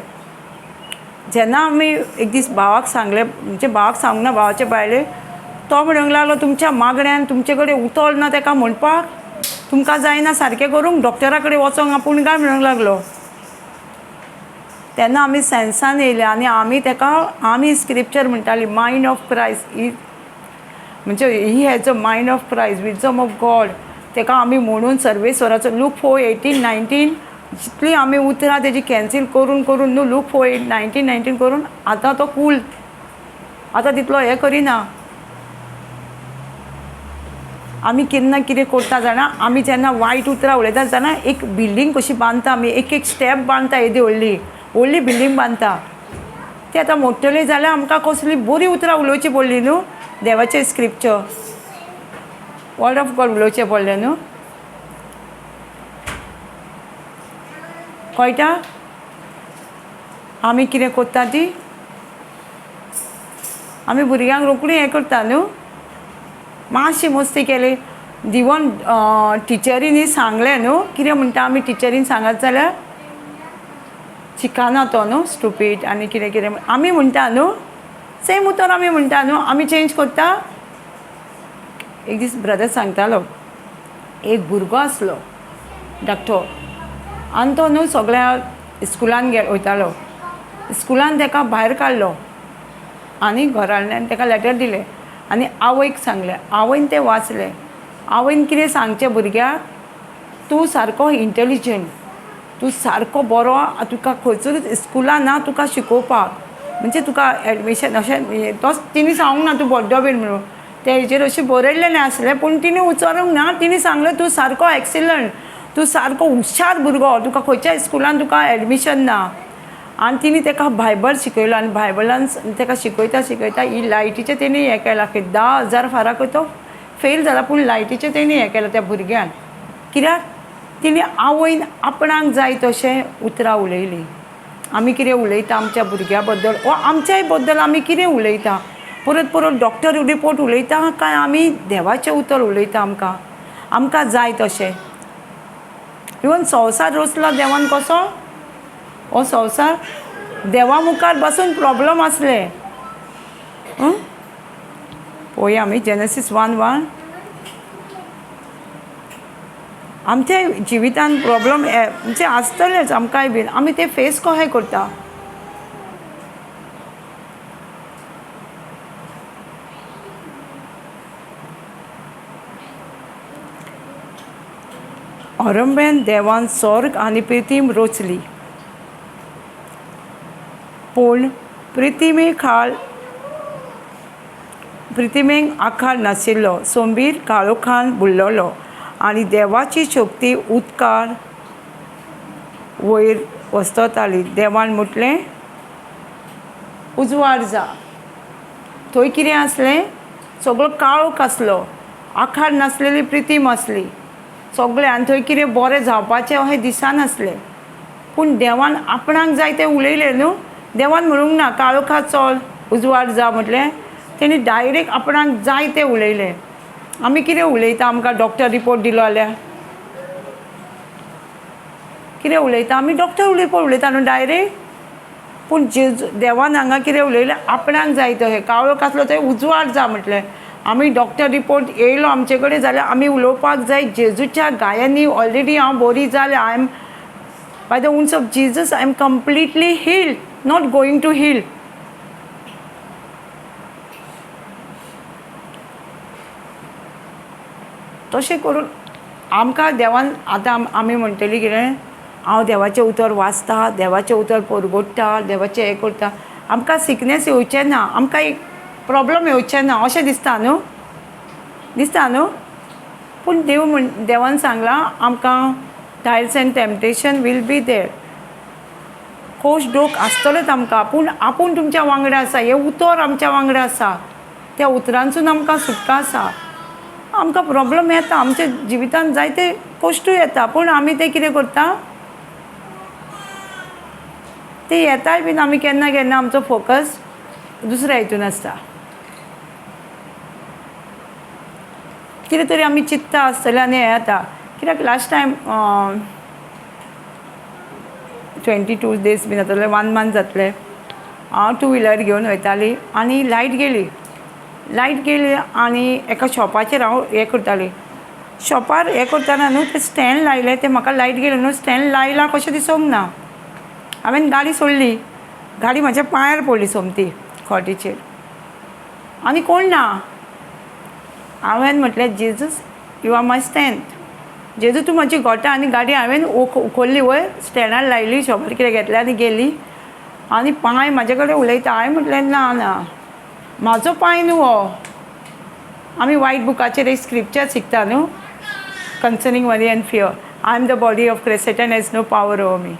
जेन्ना आमी एक दीस भावाक सांगलें म्हणजे भावाक सांगूंक ना भावाचे बायले तो म्हणूंक लागलो तुमच्या मागण्यान तुमचे कडेन उतर ना ताका म्हणपाक तुमकां जायना सारकें करूंक डॉक्टरा कडेन वचोंक आपूण काय म्हणूंक लागलो. तेन्ना आमी सेन्सान येयले आनी आमी स्क्रिप्चर म्हणटाली मायंड ऑफ क्रायस्ट म्हणजे he has a mind of Christ wisdom of God. ताका आमी म्हणून सर्वेस्वराचो लूक 4:18-19 जितली आमी उतरां तेजी कॅन्सील करून न्हू लूक 4:19 करून आतां तो कूल आतां तितलो हें करिना. आमी केन्ना कितें करता जाणा आमी जेन्ना वायट उतरां उलयता जाणा एक बिल्डींग कशी बांदता आमी एक स्टेप बांदता येदी व्हडली बिल्डींग बांदता. ती आतां मोडटली जाल्यार आमकां कसली बरी उतरां उलोवची पडली न्हू देवाचें स्क्रिप्चर वर्ड ऑफ गॉड उलोवचें पडलें न्हू. कळटा आमी कितें करता ती आमी भुरग्यांक रोखडी हें करता न्हू. मातशी मस्ती केली दिवन टिचरींनी सांगलें न्हू कितें म्हणटा आमी टिचरीन सांगत जाल्यार शिकना तो न्हू स्टुपीड आनी कितें आमी म्हणटा न्हू सेम उतर आमी म्हणटा न्हू आमी चेंज करता. एक दीस ब्रदर सांगतालो एक भुरगो आसलो धाकटो आनी तो न्हू सगळ्या स्कुलान वयतालो. स्कुलान ताका भायर काडलो आनी घरांतल्यान ताका लॅटर दिलें आनी आवयक सांगलें. आवयन तें वाचलें. आवयन कितें सांगचें भुरग्याक तूं सारको इंटेलिजंट तूं सारको बरो तुका खंयचरूच स्कुलान ना तुका शिकोवपाक म्हणजे तुका एडमिशन अशें तोच तिणी सांगूंक ना तूं बड्डो बीन म्हणून ते हेजेर अशें बरयल्लें आसलें पूण तिणी उचरूंक ना. तिणी सांगलें तूं सारको एक्सिलंट तूं सारको हुशार भुरगो तुका खंयच्या स्कुलान तुका एडमिशन ना. आनी तिणी ताका बायबल शिकयलो आनी बायबलान ताका शिकयता ही लायटीचें तेणी हें केलां की 10,000 फाराक तो फेल जाला पूण लायटीचें तेणी हें केलां त्या भुरग्यान. कित्याक तिणी आवयन आपणाक जाय तशें उतरां उलयलीं. आमी कितें उलयता आमच्या भुरग्या बद्दल वा आमच्याय बद्दल आमी कितें उलयता परत डॉक्टर रिपोर्ट उलयता काय आमी देवाचें उतर उलयता आमकां जाय तशें. इवन संवसार रचलो देवान कसो हो संवसार देवा मुखार बसून प्रॉब्लम आसले. पळोवया आमी जेनेसीस 1:1 आमच्या जिवितान प्रॉब्लम म्हणजे आसतलेच आमकांय बीन आमी ते फेस कशें करता. अरंबेन देवान स्वर्ग आनी पृथ्वी रचली पूण पृथ्वीक आकार नाशिल्लो सोंबीर काळोखान बुडलोलो आनी देवाची शक्ती उदकार वयर वस्तताली. देवान म्हटलें उजवाड जा. थंय कितें आसलें सगळो काळोख आसलो आकार नासलेली पृथ्वी आसली सगळें आनी थंय कितें बरें जावपाचें अशें दिसनासलें. पूण देवान आपणाक जाय तें उलयलें न्हू. देवान म्हणूंक ना काळोखात चल उजवाड जा म्हटलें. तेणी डायरेक्ट आपणाक जाय तें उलयलें. आमी कितें उलयता आमकां डॉक्टर रिपोर्ट दिलो जाल्यार कितें उलयता आमी डॉक्टर रिपोर्ट उलयता न्हू डायरेक्ट. पूण देवान हांगा कितें उलयलें आपणाक जाय तशें काळोख आसलो थंय उजवाड जा म्हटलें. आमी डॉक्टर रिपोर्ट येयलो आमचे कडेन जाल्यार आमी उलोवपाक जाय जेजूच्या गायांनी ऑलरेडी हांव बरी जालें. I am by the wounds of Jesus I am completely healed not going to heal. तशें करून आमकां देवान आतां आमी म्हणटली कितें हांव देवाचें उतर वाचता, देवाचें उतर परगोडटा, देवाचें हें करता, आमकां सिकनेस येवचें ना, आमकां एक प्रॉब्लम येवचें ना अशें दिसता न्हू पूण देवान सांगलां आमकां trials and temptation will be there, खोश दूख आसतलेच आमकां, पूण आपूण तुमच्या वांगडा आसा, हें उतर आमच्या वांगडा आसा, त्या उतरांसून आमकां सुटका आसा. आमकां प्रॉब्लम येता, आमच्या जिवितांत जायते कश्टूय येता, पूण आमी ते कितें करता, ते येताय बीन आमी केन्ना केन्ना आमचो फोकस दुसऱ्या हितून आसता. कितें तरी आमी चिंतता आसतलें आनी हें जाता. कित्याक लास्ट टायम 22 days बीन जातले, 1 month जातलें, हांव 2 wheeler घेवन वयताली आनी लायट गेली आनी एका शॉपाचेर हांव हें करताली. शॉपार हें करतना न्हू ते स्टँड लायलें, ते म्हाका लायट गेली न्हू, स्टँड लायला कशें दिसूंक ना. हांवें गाडी सोडली, गाडी म्हाज्या पांयार पडली सोमती खोटीचेर आनी कोण ना. हांवें म्हटलें Jesus you are my strength, जेजू तूं म्हाजी घोटा. आनी गाडी हांवें उखल्ली वयर स्टँडार लायली, शॉपार कितें घेतलें आनी गेली आनी पांय म्हाजे कडेन उलयता. हांवें म्हटलें ना म्हाजो पांय न्हू हो. आमी वायट बुकाचेर एक स्क्रिप्चर शिकता न्हू, concerning worry and fear, I am the body of Christ, Satan has no power over me.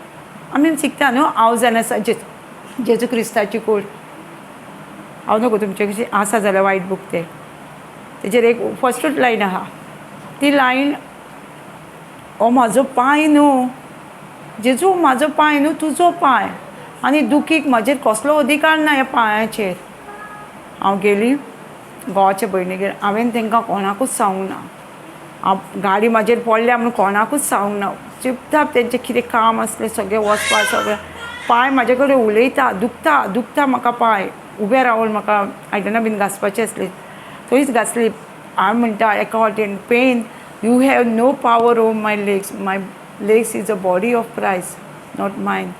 आमी शिकता न्हू, हांव जावन आसा जेजू क्रिस्ताची कूड. हांव नगो तुमचे कशी आसा जाल्यार वायट बूक तेजेर एक फस्टूच लायन आहा, ती लायन हो म्हाजो पांय न्हू, जेजू म्हाजो पांय न्हू, तुजो पांय, आनी दुखीक म्हाजेर कसलो अधिकार ना ह्या पांयाचेर. हांव गेली घोवाचे भयणीगेर, हांवें तांकां कोणाकूच सांगूंक ना, हांव गाडी म्हाजेर पडल्या म्हणून कोणाकूच सांगूंक ना. चुपचाप तेंचें कितें काम आसलें सगळें वचपा, सगळें पांय म्हाजे कडेन उलयता, दुखता म्हाका पांय. उबें रावून म्हाका आयदनां बीन घासपाचीं आसलीं, थंयच घासली. हांव म्हणटा एका वाटेन पेन, you have no power over my legs is a body of Christ not mine.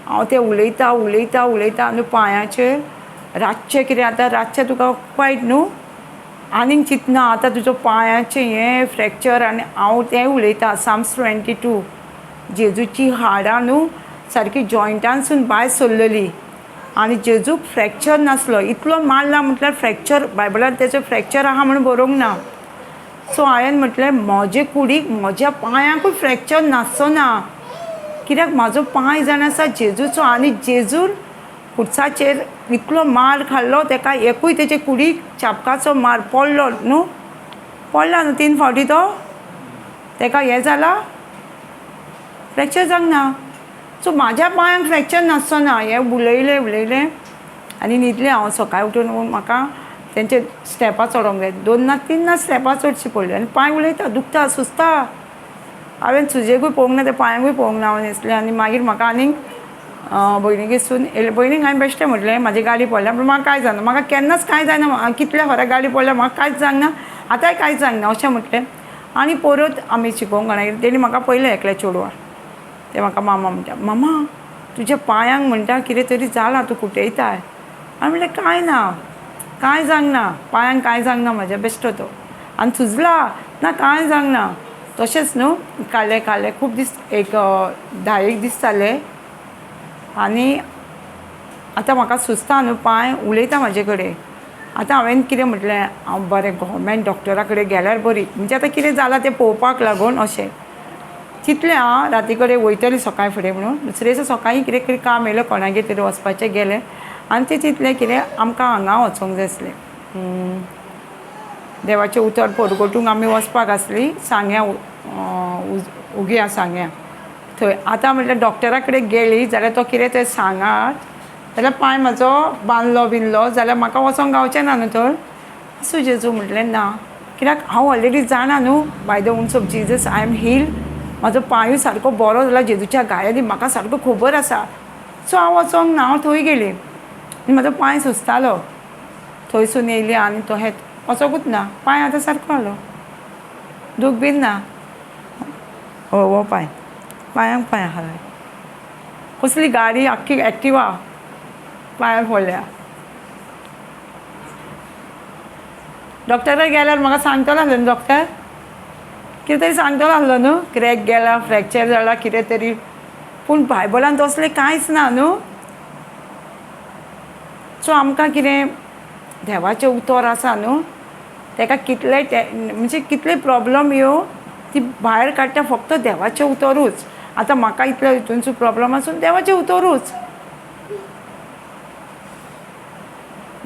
हांव तें उलयता आनी पांयाचेर. रातचें कितें आतां, रातचें तुका वायट न्हू, आनीक चिंतना आतां तुजो पांयाचें हें फ्रॅक्चर, आनी हांव तें उलयता साम्स 22, जेजूची हाडां न्हू सारकी जॉयंटांसून भायर सरलेली आनी जेजूक फ्रॅक्चर नासलो. इतलो मारला म्हटल्यार फ्रॅक्चर, बायबलान तेजो फ्रॅक्चर आहा म्हणून बरोवंक ना. सो हांवें म्हटलें म्हजे कुडीक म्हज्या पांयाकूय फ्रॅक्चर नासचो ना, कित्याक म्हाजो पांय जावन आसा जेजूचो. आनी जेजून खुर्साचेर इतलो मार खाल्लो, ताका एकूय तेजे कुडीक चाबकाचो मार पडला न्हू 3 फावटी तो, ताका हें जाला, फ्रॅक्चर जावंक ना. सो म्हाज्या पांयांक फ्रॅक्चर नासचो ना. हें उलयलें आनी न्हिदलें हांव. सकाळीं उठून म्हाका तेंचे स्टेपां चडोंक जाय, 2 ना 3 ना स्टेपां चडशीं पडलीं आनी पांय उलयता, दुखता, सुस्ता. हांवें सुजेकूय पळोवंक ना, ते पांयांकूय पळोवंक ना. हांव न्हेसलें आनी मागीर म्हाका आनीक भयणीगेरसून येयलें. भयणीक हांवें बेश्टें म्हटलें म्हाजी गाडी पडल्या, पूण म्हाका कांय जायना, म्हाका केन्नाच कांय जायना, कितल्या खऱ्या गाडी पडल्या म्हाका कांयच जावंक ना, आतांय कांयच जावंक ना अशें म्हटलें. आनी परत आमी शिकोवंक घरा गेलीं. तेणी म्हाका पयलें एकलें चेडवां, ते म्हाका मामा म्हणटा, मामा तुज्या पांयांक म्हणटा कितें तरी जालां, तूं कुटयताय. हांवें म्हणलें कांय ना, कांय जावंक ना, पांयांक कांय जावंक ना म्हाज्या, बेश्टो तो. आनी सुजला ना, कांय जावंक ना. तशेंच न्हू काडलें खूब दीस, एक 10 दीस जाले. आनी आतां म्हाका सुचता न्हू, पांय उलयता म्हाजे कडेन. आतां हांवें कितें म्हटलें, हांव बरें गव्हर्मेंट डॉक्टरा कडेन गेल्यार बरी, म्हणजे आतां कितें जालां तें पळोवपाक लागून अशें चिंतलें. हांव राती कडेन वयतलें सकाळीं फुडें म्हणून. दुसरे दिसा सकाळीं कितें काम येयलें, कोणागेर तरी वचपाचें गेलें आनी तें चिंतलें कितें आमकां हांगा वचोंक जाय आसलें, देवाचें उतर परगोटूंक आमी वचपाक आसलीं सांग्या, उगया सांग्या थंय. आतां म्हटल्यार डॉक्टरा कडेन गेली जाल्यार तो कितें तें सांगात जाल्यार पांय म्हाजो बांदलो बिनलो जाल्यार म्हाका वचोंक गावचें ना न्हू थंय. सो जेजू म्हटलें ना, कित्याक हांव ऑलरेडी जाणा न्हू, by the wounds of Jesus I am heal. म्हाजो पांयूय सारको बरो जाला जेजूच्या गायांनी, म्हाका सारको खबर आसा. सो हांव वचोंक ना, हांव थंय गेलें आनी म्हाजो पांय सुचतालो. थंयसून येयली आनी तो हें वचोंकूच ना, पांय आतां सारको जालो, दूख बीन ना. हो पांयांक पांय आहा. कसली गाडी आख्खी एक्टिवा पांयार पडल्या. डॉक्टराक गेल्यार म्हाका सांगतलो न्हू डॉक्टर कितें तरी सांगतलो आसलो न्हू क्रॅक गेला फ्रॅक्चर जाला कितें तरी पूण बायबलान तसलें कांयच ना न्हू सो आमकां कितें देवाचें उतर आसा न्हू ताका कितले म्हणजे कितले प्रॉब्लम येवं ती भायर काडटा फक्त देवाचें उतरूच आतां म्हाका इतले हितूनचो प्रॉब्लम आसून देवाचें उतरूच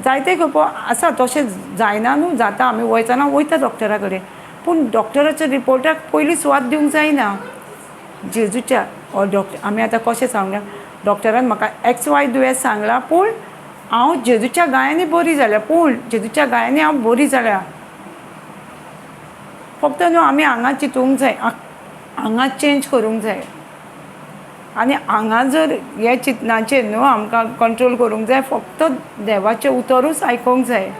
जायते खेपो आसा तशें जायना न्हू जाता आमी वयतना वयता डॉक्टरा कडेन पूण डॉक्टराच्या रिपोर्टाक पयलीं स्वाद दिवंक जायना जेजूच्या डॉक्टर आमी आतां कशें सांगल्या डॉक्टरान म्हाका XY दुयेंस सांगलां पूण हांव जेजूच्या गायांनी बरी जाल्या पूण जेजूच्या गायांनी हांव बरी जाल्या फक्त न्हू आमी हांगा चिंतूंक जाय हांगा चेंज करूंक जाय आनी हांगा जर हे चिंतनाचेर न्हू आमकां कंट्रोल करूंक जाय फक्त देवाचें उतरूच आयकूंक जाय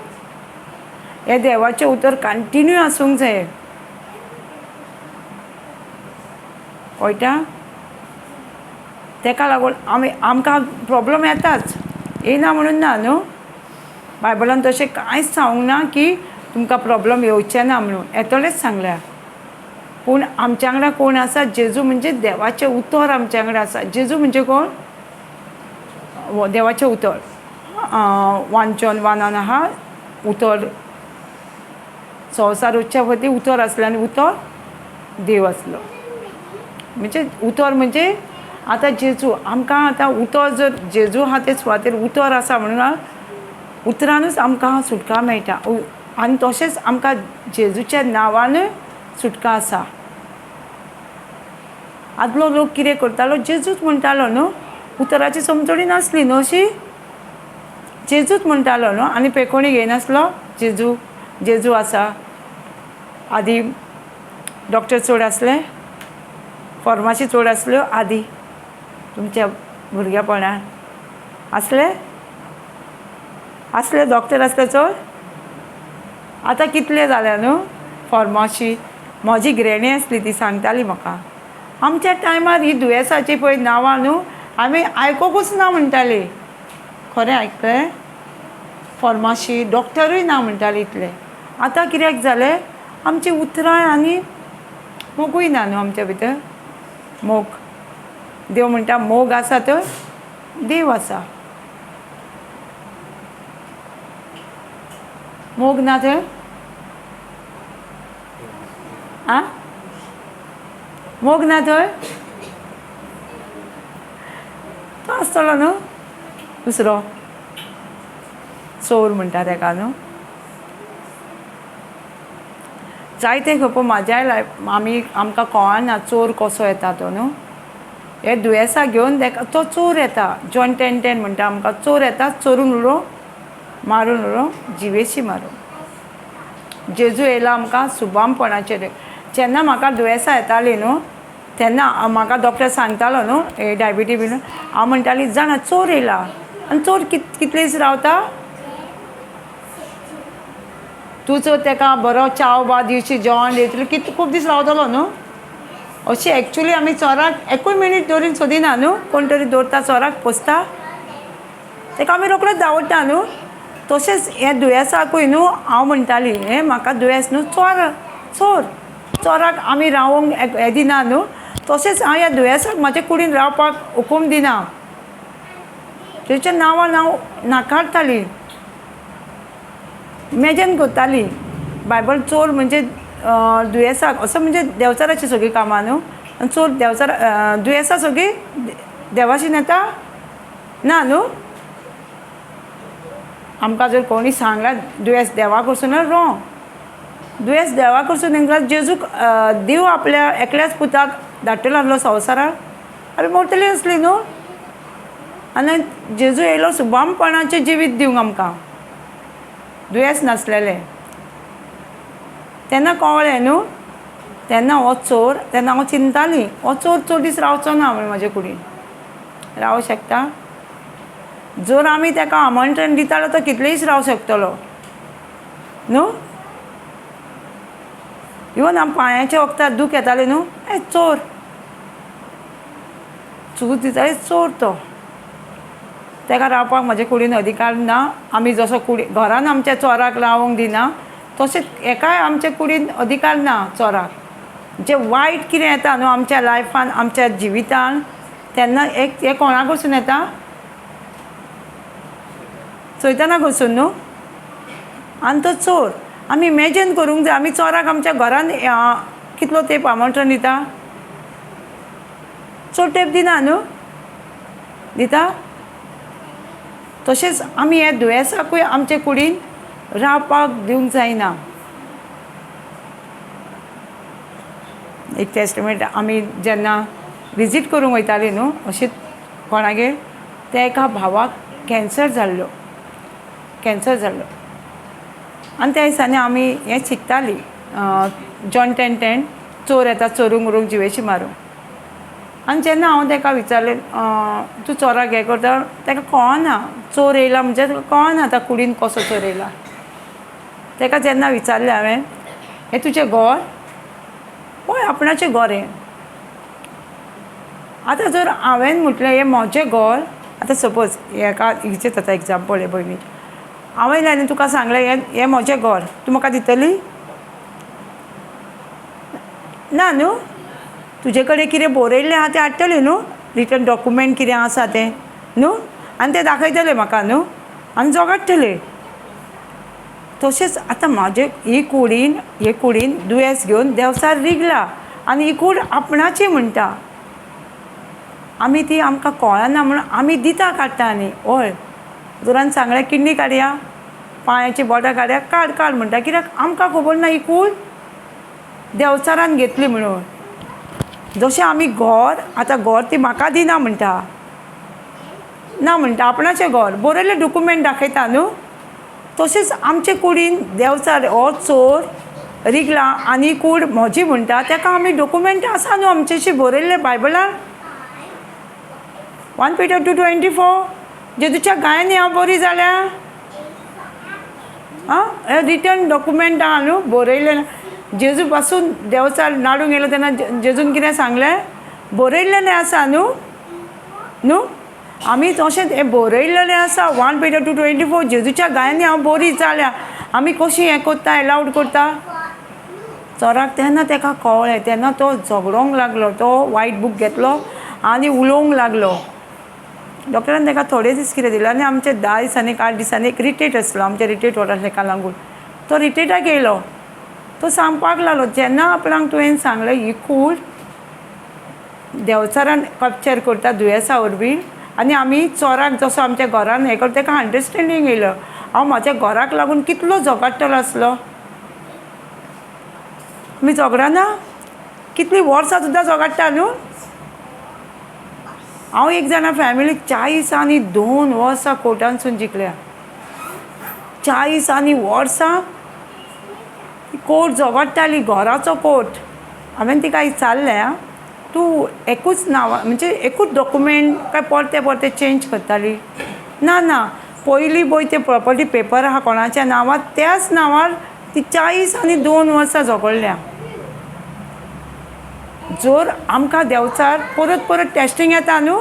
हे देवाचें उतर कंटिन्यू आसूंक जाय कळटा ताका लागून आमकां प्रॉब्लम येताच येना म्हणून ना न्हू बायबलान तशें कांयच सांगूंक ना की तुमकां प्रॉब्लम येवचें ना म्हणून येतलेंच सांगल्या पूण आमच्या वांगडा कोण आसा जेजू म्हणजे देवाचें उतर आमच्या वांगडा आसा जेजू म्हणजे कोण देवाचें उतर 1 John 1 आहा उतर संवसार उच्च्या वती उतर आसलें आनी उतर देव आसलो म्हणजे उतर म्हणजे आतां जेजू आमकां आतां उतर जर जेजू आहा ते सुवातेर उतर आसा म्हणून उतरानूच आमकां सुटका मेळटा आनी तशेंच आमकां जेजूच्या नांवानूय सुटका आसा आदलो लोक कितें करतालो जेजूच म्हणटालो न्हू उतराची समजणी नासली न्हू अशी जेजूच म्हणटालो न्हू आनी पेकोणी घेयनासलो जेजू जेजू आसा आदी डॉक्टर चड आसले फॉर्मासी चड आसल्यो आदी तुमच्या भुरगेपणान आसले डॉक्टर आसले चड आतां कितले जाल्या न्हू फॉर्मासी म्हजी ग्रॅणी आसली ती सांगताली म्हाका आमच्या टायमार ही दुयेंसाची पळय नांवां न्हू आमी आयकोंकूच ना म्हणटाली खरें आयकलें फॉर्मासी डॉक्टरूय ना म्हणटाली इतले आतां कित्याक जालें आमची उतरां आनी मोगूय ना न्हू आमच्या भितर मोग देव म्हणटा मोग आसा तर देव आसा मोग ना तर आं मोग ना थंय तो आसतलो न्हू दुसरो चोर म्हणटा ताका न्हू जायते खेपो म्हाज्याय लायफ आमकां कळना चोर कसो येता तो न्हू हे दुयेंसा घेवन ताका तो चोर येता John 10:10 म्हणटा आमकां चोर येता चोरून उडो मारून उडो जिवेशी मारो जेजू येयला आमकां सुबामपणाचेर जेन्ना म्हाका दुयेंसां येतालीं न्हू तेन्ना म्हाका डॉक्टर सांगतालो न्हू हे डायबिटीज बीन हांव म्हणटाली जाणा चोर येयला आनी चोर कितले दीस रावता तूं जर ताका बरो चाव बा दिवची जेवण दितलो खूब दीस रावतलो न्हू अशी एक्चुली आमी चोराक एकूय मिनीट दवरून सोदिना न्हू कोण तरी दवरता चोराक पोसता ताका आमी रोखडोच दावडटा न्हू तशेंच हे दुयेंसाकूय न्हू हांव म्हणटाली हे म्हाका दुयेंस न्हू चोर चोराक आमी रावोंक हे दिना न्हू तशेंच हांव ह्या दुयेंसाक म्हाज्या कुडीन रावपाक हुकूम दिना तेच्या नांवान हांव नाकारताली इमॅजिन करताली बायबल चोर म्हणजे दुयेंसाक असो म्हणजे देंवचाराची सगळीं कामां न्हू आनी चोर देंवचार दुयेंसां सगळीं देवाशीन येता ना न्हू आमकां जर कोणी सांगला दुयेंस देवा कडसून रॉंग दुयेंस देवा कडसून तांकां जेजूक देव आपल्या एकल्याच पुताक धाडटलो आसलो संवसाराक आमी मरतलीं आसलीं न्हू आनी जेजू येयलो सुबामपणाचें जिवीत दिवंक आमकां दुयेंस नासलेलें तेन्ना कळ्ळें न्हू तेन्ना हो चोर तेन्ना हांव चिंतालीं हो चोर चड दीस रावचो ना म्हणून म्हाजे कुडीन रावूं शकता जर आमी ताका आमंत्रण दितालो तो कितले दीस रावंक शकतलो न्हू इवन आमी पांयाच्या वखदार दूख येतालें न्हू चोर चूक दिताले चोर तो ताका रावपाक म्हाजे कुडीन अधिकार ना आमी जसो घरान आमच्या चोराक रावंक दिना तशेंच एकाय आमच्या कुडीन अधिकार ना चोराक जे वायट कितें येता न्हू आमच्या लायफान आमच्या जिवितान तेन्ना हे कोणा कडसून येता चोयताना कडसून न्हू आनी तो चोर आमी इमॅजीन करूंक जाय आमी चोराक आमच्या घरान कितलो तेंप आमंत्रण दिता चड तेंप दिना न्हू दिता तशेंच आमी हे दुयेंसाकूय आमचे कुडीन रावपाक दिवंक जायना एक टेस्टमेंट आमी जेन्ना विजीट करूंक वयतालीं न्हू अशीच कोणागेर त्या एका भावाक कॅन्सर जाल्लो आनी त्या दिसांनी आमी हें शिकतालीं जॉन 10:10 चोर येता चोरूंक उरूंक जिवेशी मारूंक आनी जेन्ना हांव ताका विचारलें तूं चोराक हें करता ताका कळना चोर येयला म्हणजे ताका कळना आतां कुडीन कसो चोर येयला ताका जेन्ना विचारलें हांवें हें तुजें घर हय आपणाचें घर हें आतां जर हांवें म्हटलें हें म्हजें घर आतां सपोज हेका हिचेंच आतां एग्जाम्पल हे भयणी हांवें आनी तुका सांगलें हें म्हजें घर तूं म्हाका दितली ना न्हू तुजे कडेन कितें बरयल्लें आहा तें हाडटलें न्हू रिटन डॉक्युमेंट कितें आसा तें न्हू आनी तें दाखयतलें म्हाका न्हू आनी जोगाडटलें तशेंच आतां म्हाजे हे कुडीन दुयेंस घेवन देवचार रिगला आनी ही कूड आपणाची म्हणटा आमी ती आमकां कळना म्हणून आमी दिता काडटा न्ही हय दुरान सांगलें किडनी काडया पांयाची बोटां काडया काड म्हणटा कित्याक आमकां खबर ना ही कूड देवचारान घेतली म्हणून जशें आमी घर आतां घर ती म्हाका दिना म्हणटा ना म्हणटा आपणाचें घर बरयल्लें डॉक्युमेंट दाखयता न्हू तशेंच आमचे कुडीन देवचार हो चोर रिगला आनी कूड म्हजी म्हणटा ताका आमी डॉक्युमेंट आसा न्हू आमचेशी बरयल्लें बायबलान 1 Peter 2:24 जेजूच्या गायांनी हांव बरी जाल्या हे रिटर्न डॉक्युमेंट आहा न्हू बरयल्लें जेजू पासून देवचार नाडूंक गेलो तेन्ना जेजून कितें सांगलें बरयल्लें आसा न्हू आमी तशेंच हें बरयल्लें आसा 1 Peter 2:24 जेजूच्या गायांनी हांव बरी जाल्या आमी कशी हें करता एलावड करता चोराक तेन्ना ताका कळ्ळें तेन्ना तो झगडोंक लागलो तो वायट बूक घेतलो आनी उलोवंक लागलो डॉक्टरान ताका थोडे दीस कितें दिलें आनी आमचे 10 दिसांनी 8 दिसांनी एक रिट्रीट आसलो आमच्या रिट्रीट वॉटर ताका लागून तो रिट्रीटाक येयलो तो सांगपाक लागलो जेन्ना आपणाक तुवें सांगलें ही कूड देवचारान कॅप्चर करता दुयेंसा वरवीं आनी आमी चोराक जसो आमच्या घरान हें करता ताका अंडरस्टँडींग येयलो हांव म्हाज्या घराक लागून कितलो झगडटलो आसलो आमी झगडना कितलीं वर्सां सुद्दां झगडटा न्हू हांव एक जाणा फॅमिलीक 40 आनी 2 वर्सां कोर्टानसून जिखल्या 40 आनी वर्सां कोर्ट झगडटाली घराचो कोर्ट हांवें तिका विचारलें तूं एकूच नांव म्हणजे एकूच डॉक्युमेंट काय परते चेंज करताली ना पयलीं पळय ते प्रॉपर्टी पेपर आहा कोणाच्या नांवार त्याच नांवार ती 40 आनी 2 वर्सां झगडल्या जर आमकां देवचार परत टेस्टींग येता न्हू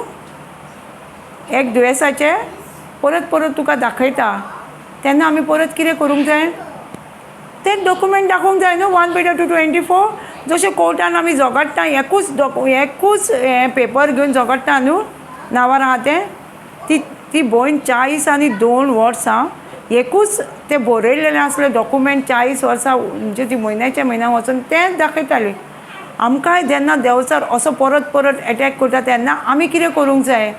एक दुयेंसाचें परत तुका दाखयता तेन्ना आमी परत कितें करूंक जाय तें डॉक्युमेंट दाखोवंक जाय न्हू 1 Peter 2:24 जशें कोर्टान आमी झगडटा एकूच हें पेपर घेवन झगडटा न्हू नांवार आहा तें ती भयण 40 आनी 2 वर्सां एकूच तें बरयल्लें आसलें डॉक्युमेंट 40 वर्सां म्हणजे ती म्हयन्याच्या वचून तें दाखयताली आमकांय जेन्ना देवचार असो परत एटॅक करता तेन्ना आमी कितें करूंक जाय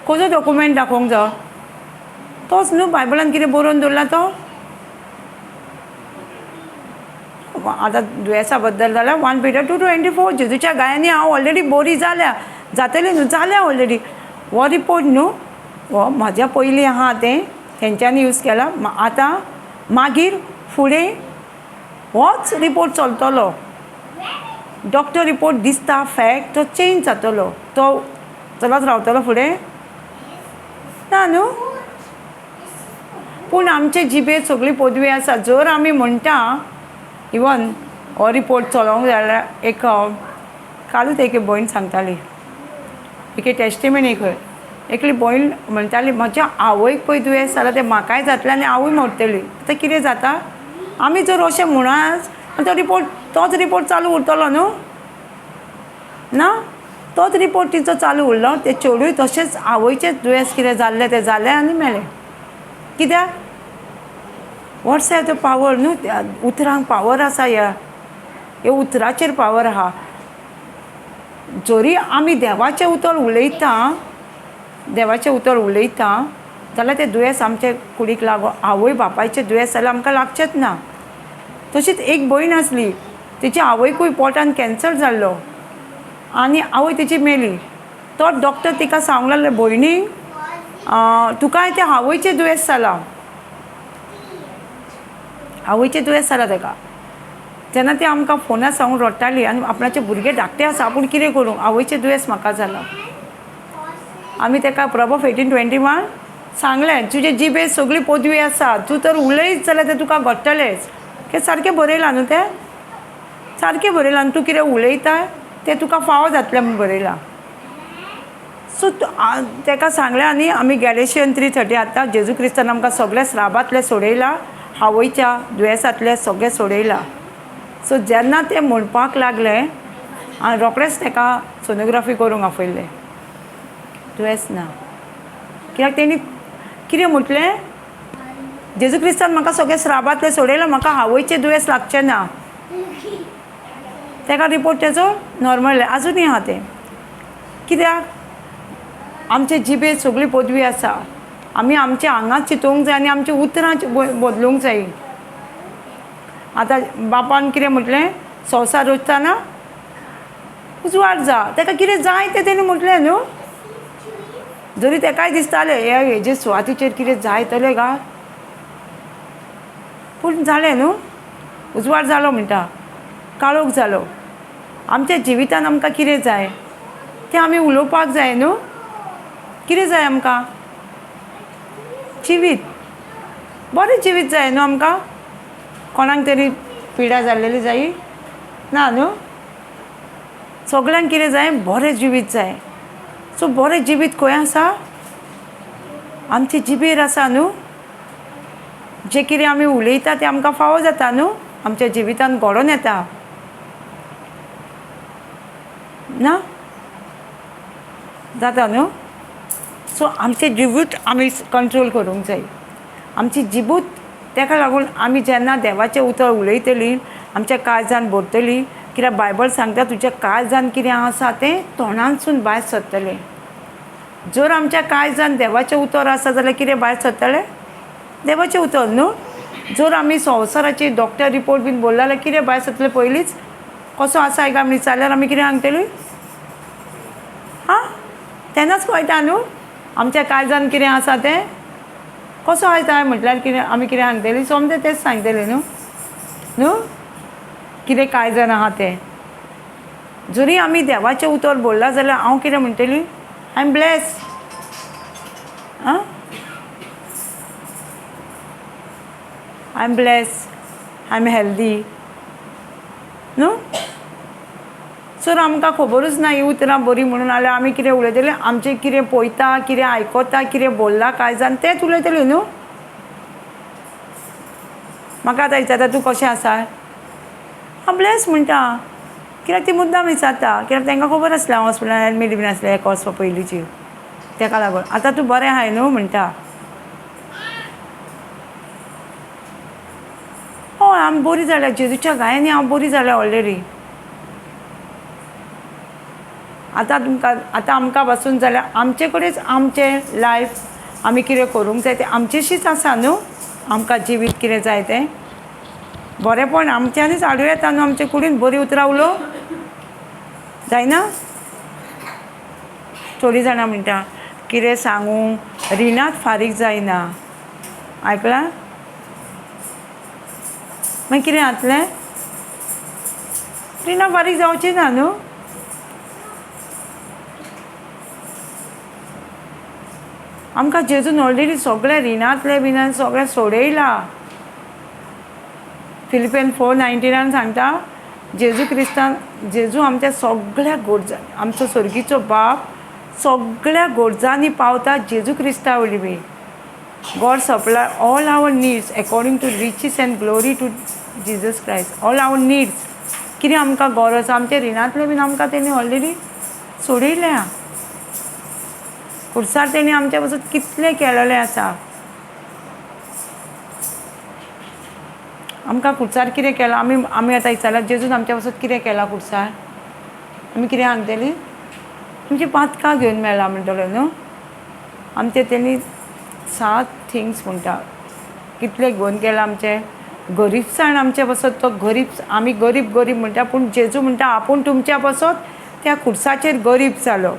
खंयचो डॉक्युमेंट दाखोवंक जाय तोच न्हू बायबलान कितें बरोवन दवरला तो आतां दुयेंसा बद्दल जाल्यार 1 Peter 2:24 जेजूच्या गायांनी हांव ऑलरेडी बरी जातलें न्हू जाल्या ऑलरेडी हो रिपोर्ट न्हू हो म्हाज्या पयलीं आहा तें तेंच्यांनी यूज केला आतां मागीर फुडें होच रिपोर्ट चलतलो डॉक्टर रिपोर्ट दिसता फॅक्ट तो चेंज जातलो तो चलत रावतलो फुडें ना न्हू पूण आमचे जिबेर सगळी पदवी आसा जर आमी म्हणटा इवन हो रिपोर्ट चलोवंक जाल्यार एक कालूच एक भयण सांगताली एक टेस्टिमेनी एकली भयण म्हणटाली म्हज्या आवयक पळय दुयेंस जाल्यार तें म्हाकाय जातलें आनी आवय मरतली आतां कितें जाता आमी जर अशें म्हणत तो रिपोर्ट तोच रिपोर्ट चालू उरतलो न्हू ना तोच रिपोर्ट तिचो चालू उरलो ते चेडूय तशेंच आवयचेच दुयेंस कितें जाल्लें तें जालें आनी मेलें कित्याक वॉट्स हॅव द पावर न्हू त्या उतरांक पावर आसा हे उतराचेर पावर आहा जरी आमी देवाचें उतर उलयता जाल्यार तें दुयेंस आमचे कुडीक लागो आवय बापायचें दुयेंस जाल्यार आमकां लागचेंच ना तशीच एक भयण आसली तिची आवयकूय पोटान कॅन्सर जाल्लो आनी आवय तिची मेली तो डॉक्टर तिका सांगूंक लागले भयणी तुका तें आवयचें दुयेंस जालां तेका जेन्ना ती आमकां फोनार सांगून रडटाली आनी आपणाचे भुरगे धाकटे आसा आपूण कितें करूं आवयचें दुयेंस म्हाका जालां आमी तेका प्रॉब्स 1821 सांगलें तुजे जिबेर सगळी पदवी आसा तूं तर उलयत जाल्यार तें तुका घडटलेंच तें सारकें बरयलां न्हू तें सारकें बरयलां तूं कितें उलयता तें तुका फावो जातलें म्हूण बरयलां सो तेका सांगलें आनी आमी गॅलेशियन 3:30 आतां जेजू क्रिस्तान आमकां सगळें श्रापांतलें सोडयलां आवयच्या दुयेंसांतलें सगळें सोडयलां सो जेन्ना तें म्हणपाक लागलें हांवें रोखडेंच तेका सोनोग्राफी करूंक आपयलें दुयेंस ना कित्याक तेणी कितें म्हटलें जेजू क्रिस्तान म्हाका सगळें श्रापांतलें सोडयलां म्हाका आवयचें दुयेंस लागचें ना तेका रिपोर्ट तेजो नॉर्मल आजुनूय आहा तें कित्याक आमचे जिबेर सगळी पदवी आसा आमी आमचे हांगाच चिंतूंक जाय आनी आमची उतरां बदलूंक जायी आतां बापान कितें म्हटलें संवसार रचतना उजवाड जा तेका कितें जाय तें तेणी म्हटलें न्हू जरी तेकाय दिसतालें हेजे सुवातीचेर कितें जायतलें गा पूण जालें न्हू उजवाड जालो म्हणटा काळोख जालो आमच्या जिवितान आमकां कितें जाय तें आमी उलोवपाक जाय न्हू कितें जाय आमकां जिवीत बरें जिवीत जाय न्हू आमकां कोणाक तरी पिडा जाल्लेली जायी ना न्हू सगळ्यांक कितें जाय बरें जिवीत जाय सो बरें जिवीत खंय आसा आमचे जिबेर आसा न्हू जें कितें आमी उलयता तें आमकां फावो जाता न्हू आमच्या जिवितान घडोवन येता ना जाता न्हू सो आमचें जिबूत आमी कंट्रोल करूंक जाय आमची जिबूत तेका लागून आमी जेन्ना देवाचें उतर उलयतलीं आमच्या काळजान भरतलीं कित्याक बायबल सांगता तुज्या काळजान कितें आसा तें तोंडांतसून भायर सरतलें जर आमच्या काळजान देवाचें उतर आसा जाल्यार कितें भायर सरतलें देवाचें उतर न्हू जर आमी संवसाराची डॉक्टर रिपोर्ट बीन बोल्ला जाल्यार कितें भायर सरतलें पयलींच कसो आसा काय आमी विचारल्यार आमी कितें सांगतलीं तेन्नाच कळटा न्हू आमच्या काळजान कितें आसा तें कसो आयता म्हटल्यार कितें आमी कितें सांगतलीं सोमतें तेंच सांगतलीं न्हू कितें काळजान आहा तें जरी आमी देवाचें उतर बोल्ला जाल्यार हांव कितें म्हणटलीं I am bless I am bless I am healthy न्हू सर आमकां खबरूच ना ही उतरां बरी म्हणून जाल्यार आमी कितें उलयतलीं आमचें कितें पळयता कितें आयकता कितें बोल्ला काळजान तेंच उलयतलीं न्हू म्हाका आतां विचारता तूं कशें आसा हांव ब्लेस म्हणटा कित्याक ती मुद्दाम विचारता कित्याक तांकां खबर आसलें हांव हॉस्पिटलान एडमीट बीन आसलें 1 वर्स पयलींची तेका लागून आतां तूं बरें आहाय न्हू म्हणटा हय आमी बरी जाल्या जेजूच्या गायांनी हांव बरी जाल्या ऑलरेडी आतां आमकां पासून जाल्यार आमचे कडेच आमचें लायफ आमी कितें करूंक जाय तें आमचेशीच आसा न्हू आमकां जिवीत कितें जाय तें बरेंपण आमच्यांनीच हाडूं येता न्हू आमचे कुडीन बरी उतरां उलोवं जायना थोडीं जाणां म्हणटा कितें सांगूं रिणात फारीक जायना आयकलां मागीर कितें जातलें रिणा फारीक जावचें ना न्हू आमकां जेजून ऑलरेडी सगळें रिणांतलें बिनान सगळें सोडयलां फिलिपियन 4:19 सांगता जेजू आमच्या सगळ्या गरजा आमचो सर्गीचो बाप सगळ्या गरजांनी पावता जेजू क्रिस्ता वयली be God supply all our needs according to riches and glory to Jesus Christ all our needs कितें आमकां गरज आमच्या रिणांतले बीन आमकां तेणी ऑलरेडी सोडयल्या. खुर्सार तेणी आमच्या पासून कितलें केलेलें आसा. आमकां खुर्सार कितें केलां आमी आतां विचारल्यार जेजून आमच्या पासून कितें केलां खुर्सार. आमी कितें सांगतली तुमची पातकां घेवन मेळ्ळा म्हणटलो न्हू. आमचे तेणी 7 थिंग्स म्हणटा कितले घेवन केला आमचे. गरीबसाण आमच्या पासून तो गरीब आमी गरीब म्हणटा पूण जेजू म्हणटा आपूण तुमच्या पासून त्या खुर्साचेर गरीब जालो.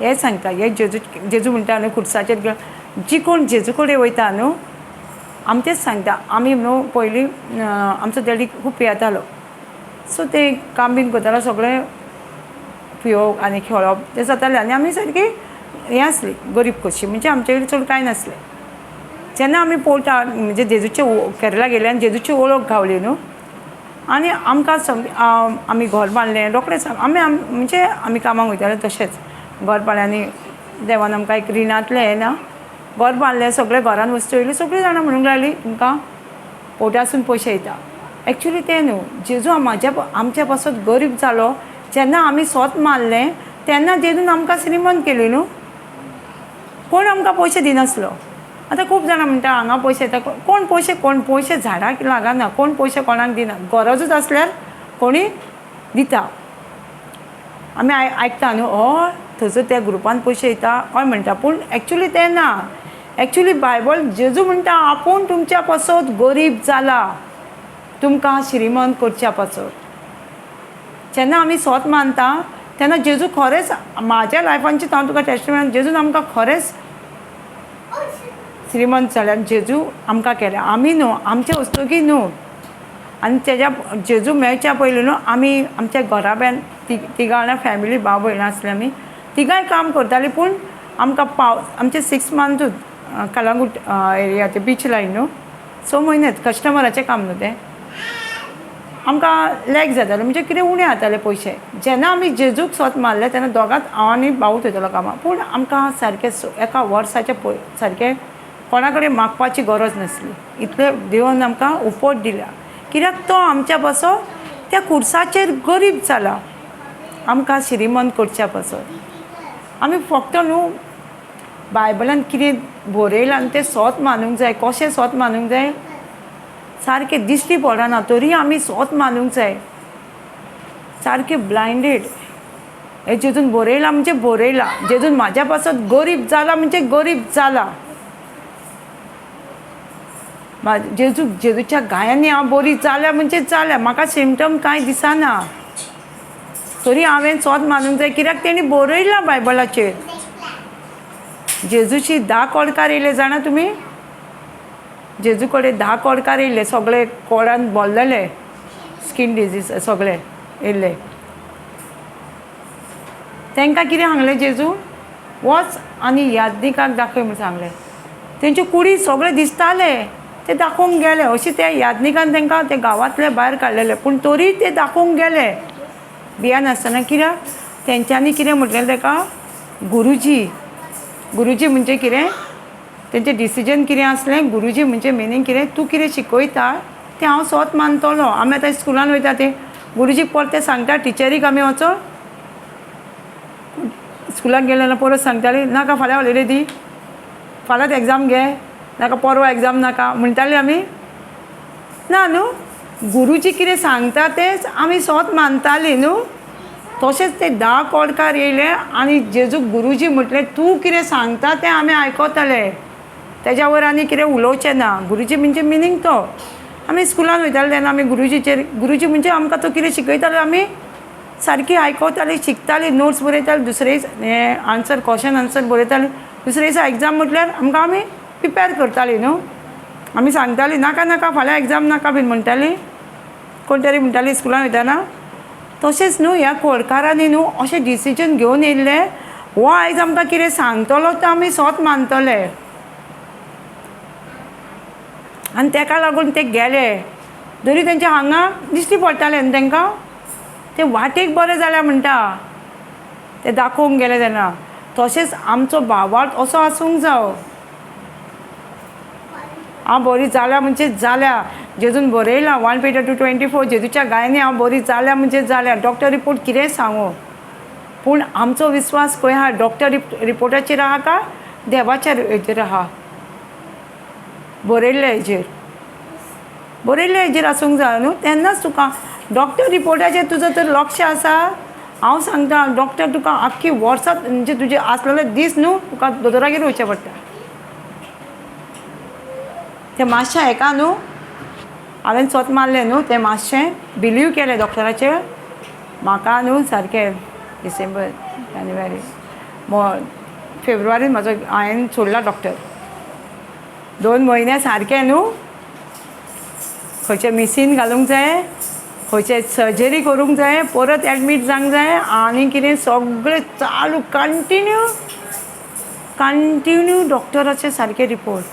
हें सांगता हे जेजू म्हणटा न्हू खुर्साचेर जी कोण जेजू कडेन वयता न्हू आमचेच सांगता. आमी न्हू पयलीं आमचो डॅडी खूब पियेतालो. सो ते काम बीन करतालो सगळें पियोवप आनी खेळप तें जातालें आनी आमी सारकी हें आसली गरीब कशी म्हणजे आमचे कडेन चड कांय नासलें. जेन्ना आमी पोर्टार म्हणजे जेजूचे केरला गेले आनी जेजूची वळख गावली न्हू आनी आमकां आमी घर बांदलें रोखडेंच म्हणजे आमी कामाक वयताले तशेंच घर बांदलें आनी देवान आमकां एक रिणांतलें हें ना घर बांदलें सगळे घरान वस्तू येयली. सगळीं जाणां म्हणूंक लागलीं तुमकां पोर्टासून पयशे येता. एक्चुली तें न्हू जेजू आमच्या पासून गरीब जालो. जेन्ना आमी स्वत मारलें तेन्ना जेजून आमकां श्रीमंत केली न्हू. कोण आमकां पयशे दिनासलो. आतां खूब जाणां म्हणटा हांगा पयशे येता कोण पयशे झाडाक लागना. कोण पयशे कोणाक दिना. गरजूच आसल्यार कोणी दिता. आमी आयकता न्हू हय थंयसर त्या ग्रुपान पयशे येता हय म्हणटा पूण एक्चुली तें ना. एक्चुली बायबल जेजू म्हणटा आपूण तुमच्या पासून गरीब जाला तुमकां श्रीमंत करच्या पासून. जेन्ना आमी स्वत मानता तेन्ना जेजू खरेंच म्हाज्या लायफांची हांव तुका टेस्टिमनी जेजून आमकां खरेंच श्रीमंत जाल्यार जेजू आमकां केल्या. आमी न्हू आमचे वस्तुकी न्हू आनी तेज्या जेजू मेळच्या पयलीं न्हू आमी आमच्या घराब्यान तिगां जाणां फॅमिली भाव भयणां आसलीं आमी तिगांय काम करतालीं पूण आमकां आमचे 6 मंथूच कलांगूट एरिया ते बीच लायन न्हू 6 म्हयनेच कस्टमराचें काम न्हू तें आमकां लॅक जातालें म्हणजे कितें उणें जाताले पयशे. जेन्ना आमी जेजूक स्वत मारले तेन्ना दोगांच हांव आनी भावूच वयतालो कामाक पूण आमकां सारकें एका वर्साचे सारकें कोणा कडेन मागपाची गरज नासली. इतलें देवान आमकां उपोट दिल्या कित्याक तो आमच्या पासून त्या खुर्साचेर गरीब जाला आमकां श्रीमंत करच्या पासून. आमी फक्त न्हू बायबलान कितें बरयलां आनी तें स्वत मानूंक जाय. कशें स्वत मानूंक जाय सारकें दिश्टी पडना तरी आमी स्वत मानूंक जाय. सारकें ब्लायंडेड हे जेजून बरयलां म्हणजे बरयलां. जेजून म्हाज्या पासून गरीब जाला म्हणजे गरीब जाला. जेजूच्या गायांनी हांव बरी जाल्या म्हणजे जाल्या. म्हाका सिमटम कांय दिसना तरी हांवें स्वत मानूंक जाय कित्याक तेणी बरयलां बायबलाचेर. जेजूची 10 कोडकार येयले जाणा तुमी. जेजू कडेन 10 कोडकार येयले सगळे कोडान भरलेले स्कीन डिजीज सगळे येयले. तांकां कितें सांगलें जेजू वच आनी यादनिकाक दाखय म्हूण सांगलें. तेंच्यो कुडी सगळे दिसताले ते दाखोवंक गेले. अशें त्या यादनिकान तांकां ते गांवांतले भायर काडलेले पूण तरी ते दाखोवंक गेले भियान आसतना. कित्याक तेंच्यांनी कितें म्हटलेलें ताका गुरुजी म्हणजे कितें तेंचें डिसिजन कितें आसलें. गुरुजी म्हणजे मिनींग कितें तूं कितें शिकयता तें हांव स्वत मानतलो. आमी आतां स्कुलान वयता ते गुरुजीक परते सांगता. टिचरीक आमी वचोन स्कुलाक गेले जाल्यार परत सांगताली नाका फाल्यां हॉलिडे दी फाल्यांच एग्जाम घे नाका परवा एग्जाम नाका म्हणटाली आमी. ना न्हू गुरुजी कितें सांगता तेंच आमी स्वत मानतालीं न्हू. तशेंच ते 10 कोडकार येयले आनी जेजू गुरुजी म्हटलें तूं कितें सांगता तें आमी आयकतले तेज्या वयर आनी कितें उलोवचें ना. गुरुजी म्हणजे मिनींग तो. आमी स्कुलान वयताले तेन्ना आमी गुरुजी म्हणजे आमकां तो कितें शिकयतालो आमी सारकी आयकतालीं शिकतालीं नोट्स बरयतालीं. दुसरे हें आन्सर क्वेश्चन आन्सर बरयतालीं. दुसरे दिसा एग्जाम म्हटल्यार आमकां आमी प्रिपेर करतालीं न्हू. आमी सांगतालीं नाका नाका फाल्यां एग्जाम नाका बीन म्हणटालीं कोण तरी म्हणटालीं स्कुलान वयताना. तशेंच न्हू ह्या कोडकारांनी न्हू अशें डिसिजन घेवन येयल्ले हो आयज आमकां कितें सांगतलो तो आमी स्वत मानतले. आनी ताका लागून ते गेले जरी तेंच्या हांगा दिश्टी पडटालें न्ही तांकां ते वाटेक बरें जाल्या म्हणटा ते दाखोवंक गेले तेन्ना. तशेंच आमचो भावार्थ असो आसूंक जावो. हांव बरी जाल्या म्हणजे जाल्या जेजून बरयला 1 Peter 2:24 जेजूच्या गायनी हांव बरी जाल्या म्हणजे जाल्या. डॉक्टर रिपोर्ट कितें सांगू, पूण आमचो विश्वास खंय आहा? डॉक्टर रिपोर्टाचेर आहा काय देवाच्या हेचेर आहा? बरयल्ल्या हेचेर आसूंक जाय न्हू. तेन्नाच तुका डॉक्टर रिपोर्टाचेर तुजो तर लक्ष आसा. हांव सांगता डॉक्टर तुका आख्खी वर्सां म्हणजे तुजे आसलेले दीस न्हू तुका दोतोरागेर वयचें पडटा. तें मातशें हेका न्हू हांवें स्वत मारलें न्हू, तें मातशें बिलीव केलें डॉक्टराचेर. म्हाका न्हू सारकें डिसेंबर जानेवारी फेब्रुवारीन म्हाजो हांवें सोडला डॉक्टर. 2 म्हयने सारकें न्हू खंयचें मिसीन घालूंक जाय, खंयचें सर्जरी करूंक जाय, परत एडमीट जावंक जाय आनी कितें सगळें चालू कंटिन्यू डॉक्टराचे सारके रिपोर्ट.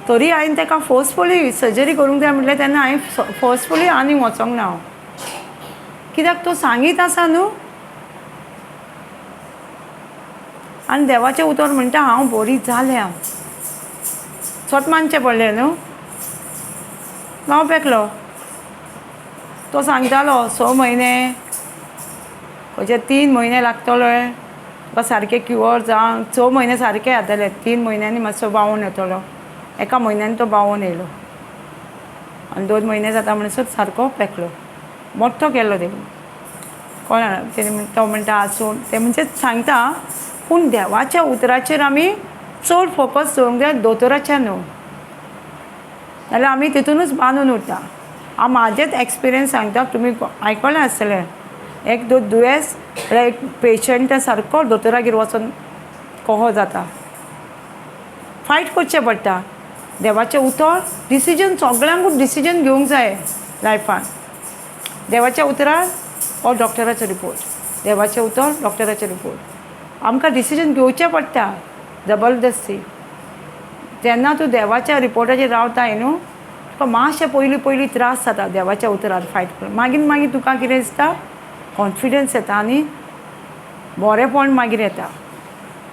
तरी हांवें ताका फोर्सफुली सर्जरी करूंक जाय म्हटलें तेन्ना हांवें फोर्सफुली आनी वचोंक ना हांव. कित्याक तो सांगीत आसा न्हू. आनी देवाचें उतर म्हणटा हांव बरी जाल्या. स्वत मानचें पडलें न्हू. गांव पेकलो. तो सांगतालो 6 म्हयने खंयचे 3 म्हयने लागतले तुका सारकें क्युअर जावंक. 6 म्हयने सारके जातले, 3 म्हयन्यांनी मातसो बावून येतलो. 1 म्हयन्यान तो बावून येयलो आनी 2 म्हयने जाता म्हणसर सारको पेकलो. मोठ्ठो केल्लो तेणी. कळना तेणी तो म्हणटा आसून तें म्हणजे सांगता. पूण देवाच्या उतराचेर आमी चड फोकस दवरूंक जाय, दोतोराचेर न्हू. नाल्यार आमी तितूनच बांदून उरता. हांव म्हाजेच एक्सपिरियन्स सांगता, तुमी आयकलां आसतलें. एक दुयेंस एक पेशंट सारको दोतोरागेर वचून कहो जाता. फायट करचें पडटा. देवाचें उतर डिसिजन सगळ्यांकूच डिसिजन घेवंक जाय लायफान. देवाच्या उतरार हो डॉक्टराचो रिपोर्ट, देवाचें उतर डॉक्टराचो रिपोर्ट. आमकां डिसिजन घेवचें पडटा जबरदस्ती. जेन्ना तूं देवाच्या रिपोर्टाचेर रावताय न्हू तुका मातशें पयलीं त्रास जाता देवाच्या उतरार फायट करून. मागीर तुका कितें दिसता, कॉन्फिडन्स येता आनी बरेंपण मागीर येता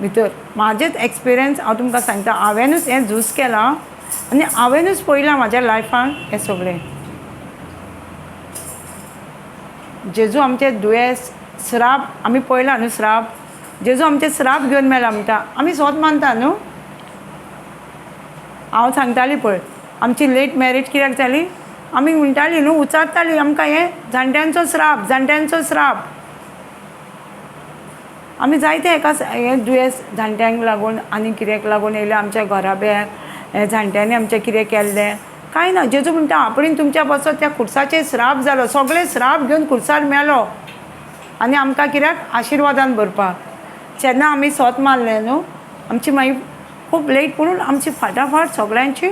भितर. म्हाजेच एक्सपिरियन्स हांव तुमकां सांगता. हांवेंनूच हें झूज केलां आनी हांवेंनूच पळयलां म्हाज्या लायफान हें सगळें. जेजू आमचें दुयेंस श्राप आमी पळयलां न्हू. श्राप जेजू आमचे श्राप घेवन मेला म्हणटा आमी स्वत मानता न्हू. हांव सांगताली पळय आमची लेट मॅरेज कित्याक जाली. आमी म्हणटाली न्हू, उचारताली आमकां हें जाणट्यांचो श्राप. आमी जायते हेका हें दुयेंस जाणट्यांक लागून आनी कित्याक लागून येयलें आमच्या घरा हें जाणट्यांनी आमचें कितें केल्लें कांय ना. जेजू म्हणटा आपणीन तुमच्या पासत त्या खुर्साचेर श्राप जालो, सगळे श्राप घेवन खुर्सार मेलो आनी आमकां कित्याक आशिर्वादान भरपाक. जेन्ना आमी स्वत मारलें न्हू आमची मागीर खूब लेट करून आमची फाटाफाट सगळ्यांची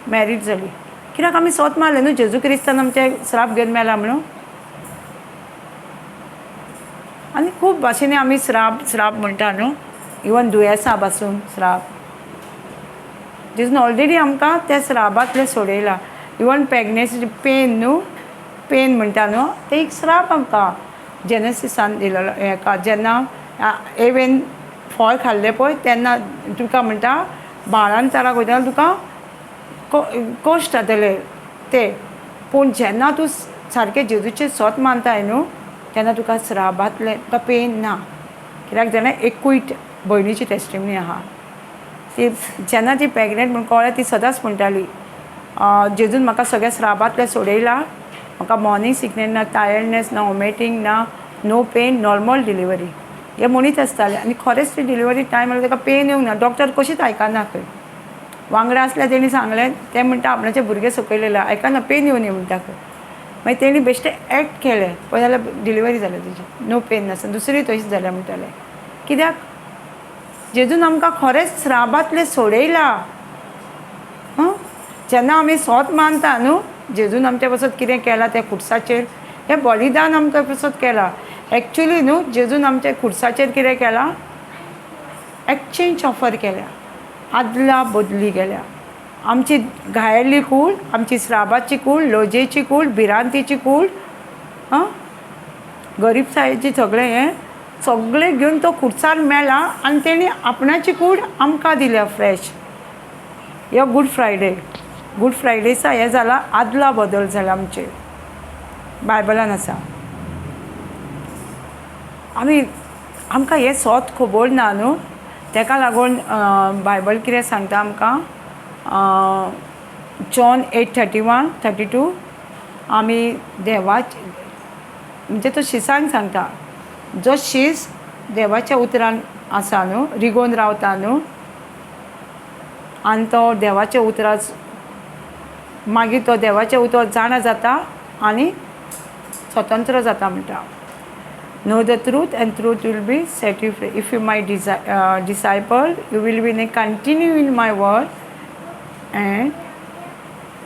मॅरीज जाली. कित्याक आमी स्वत मारलें न्हू जेजू क्रिस्तान आमचे श्राप घेवन मेला म्हणून. आनी खूब भाशेनी आमी श्राप म्हणटा न्हू. इवन दुयेंसां पासून श्राप. जेजून ऑलरेडी आमकां त्या श्रापांतलें सोडयलां. इवन प्रेग्नन्सी पेन न्हू, पेन म्हणटा न्हू तें एक श्राप आमकां जेनेसिसान दिलेलो. हेका जेन्ना एवेन फळ खाल्लें पळय तेन्ना तुका म्हणटा बाळान ताराक वयतना तुका कश्ट जातले ते. पूण जेन्ना तूं सारकें जेजूचेर स्वत मानताय न्हू तेन्ना तुका श्रापांतलें तुका पेन ना. कित्याक जाल्यार एकूय भयणीची टेस्टिमनी आहा. ती जेन्ना ती प्रेग्नेंट म्हूण कळ्ळें ती सदांच म्हणटाली जेजून म्हाका सगळ्या श्रापांतलें सोडयलां. म्हाका मॉर्निंग सिकनेस ना, टायर्डनेस ना, वॉमिटींग ना, नो पेन, नॉर्मल डिलिव्हरी हें म्हणीत आसतालें. आनी खरेंच ती डिलिव्हरी टायम आसली ताका पेन येवंक ना. डॉक्टर कशींच आयकना खंय. वांगडा आसल्यार तेणी सांगलें तें म्हणटा आपणाचें भुरगें सकयलेलें आयकना पेन येवन म्हणटा खंय. मागीर तेणी बेश्टें एक्ट केलें पळय जाल्यार डिलिव्हरी जाल्या तेजी. नो पेन नासता. दुसरी तशीच जाल्या म्हणटालें. कित्याक जेजून आमकां खरेंच श्रापांतलें सोडयलां. जेन्ना आमी स्वत मानता न्हू जेजून आमच्या पासत कितें केलां त्या खुर्साचेर हें बलिदान आमच्या पासत केलां. एक्चुली न्हू जेजून आमच्या खुर्साचेर कितें केलां, एक्सचेंज ऑफर केल्या, आदला बदली केल्या. आमची घायल्ली कूड, आमची श्रापाची कूड, लोजेची कूड, भिरांतीची कूड, गरीबसायेची सगळें घेवन तो खुर्सार मेला आनी तेणी आपणाची कूड आमकां दिल्या फ्रेश. ह्यो गूड फ्रायडे. गूड फ्रायडेचा हें जाला आदला बदल जाला आमचे बायबलान आसा. आमकां हें सोत खबर ना न्हू, तेका लागून बायबल कितें सांगता आमकां जॉन 8:31-32 आमी देवाचे म्हणजे तो शिसांक सांगता, जो शीस देवाच्या उतरान आसा न्हू, रिगोवन रावता न्हू, आनी तो देवाच्या उतराच मागीर तो देवाचें उतर जाणा जाता आनी स्वतंत्र जाता म्हणटा. Know the truth and truth will be set you free. If you my disciple you will be continue in my word and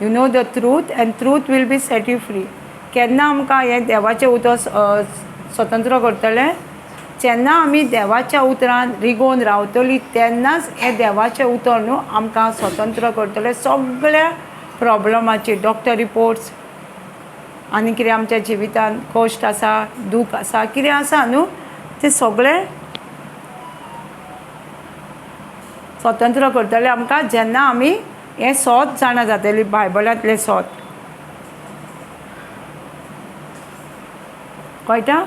you know the truth and truth will be set you free. केन्ना आमकां हें देवाचें उतर स्वतंत्र करतलें, जेन्ना आमी देवाच्या उतरान रिगोवन रावतलीं तेन्नाच हें देवाचें उतर न्हू आमकां स्वतंत्र करतलें सगळ्या प्रॉब्लमाची. डॉक्टर रिपोर्ट्स आनी कितें आमच्या जिवितान कश्ट आसा, दूख आसा, कितें आसा न्हू, तें सगळें स्वतंत्र करतलें आमकां जेन्ना आमी हें सोत जाणा जातलीं, बायबलांतलें सोत. कळटा?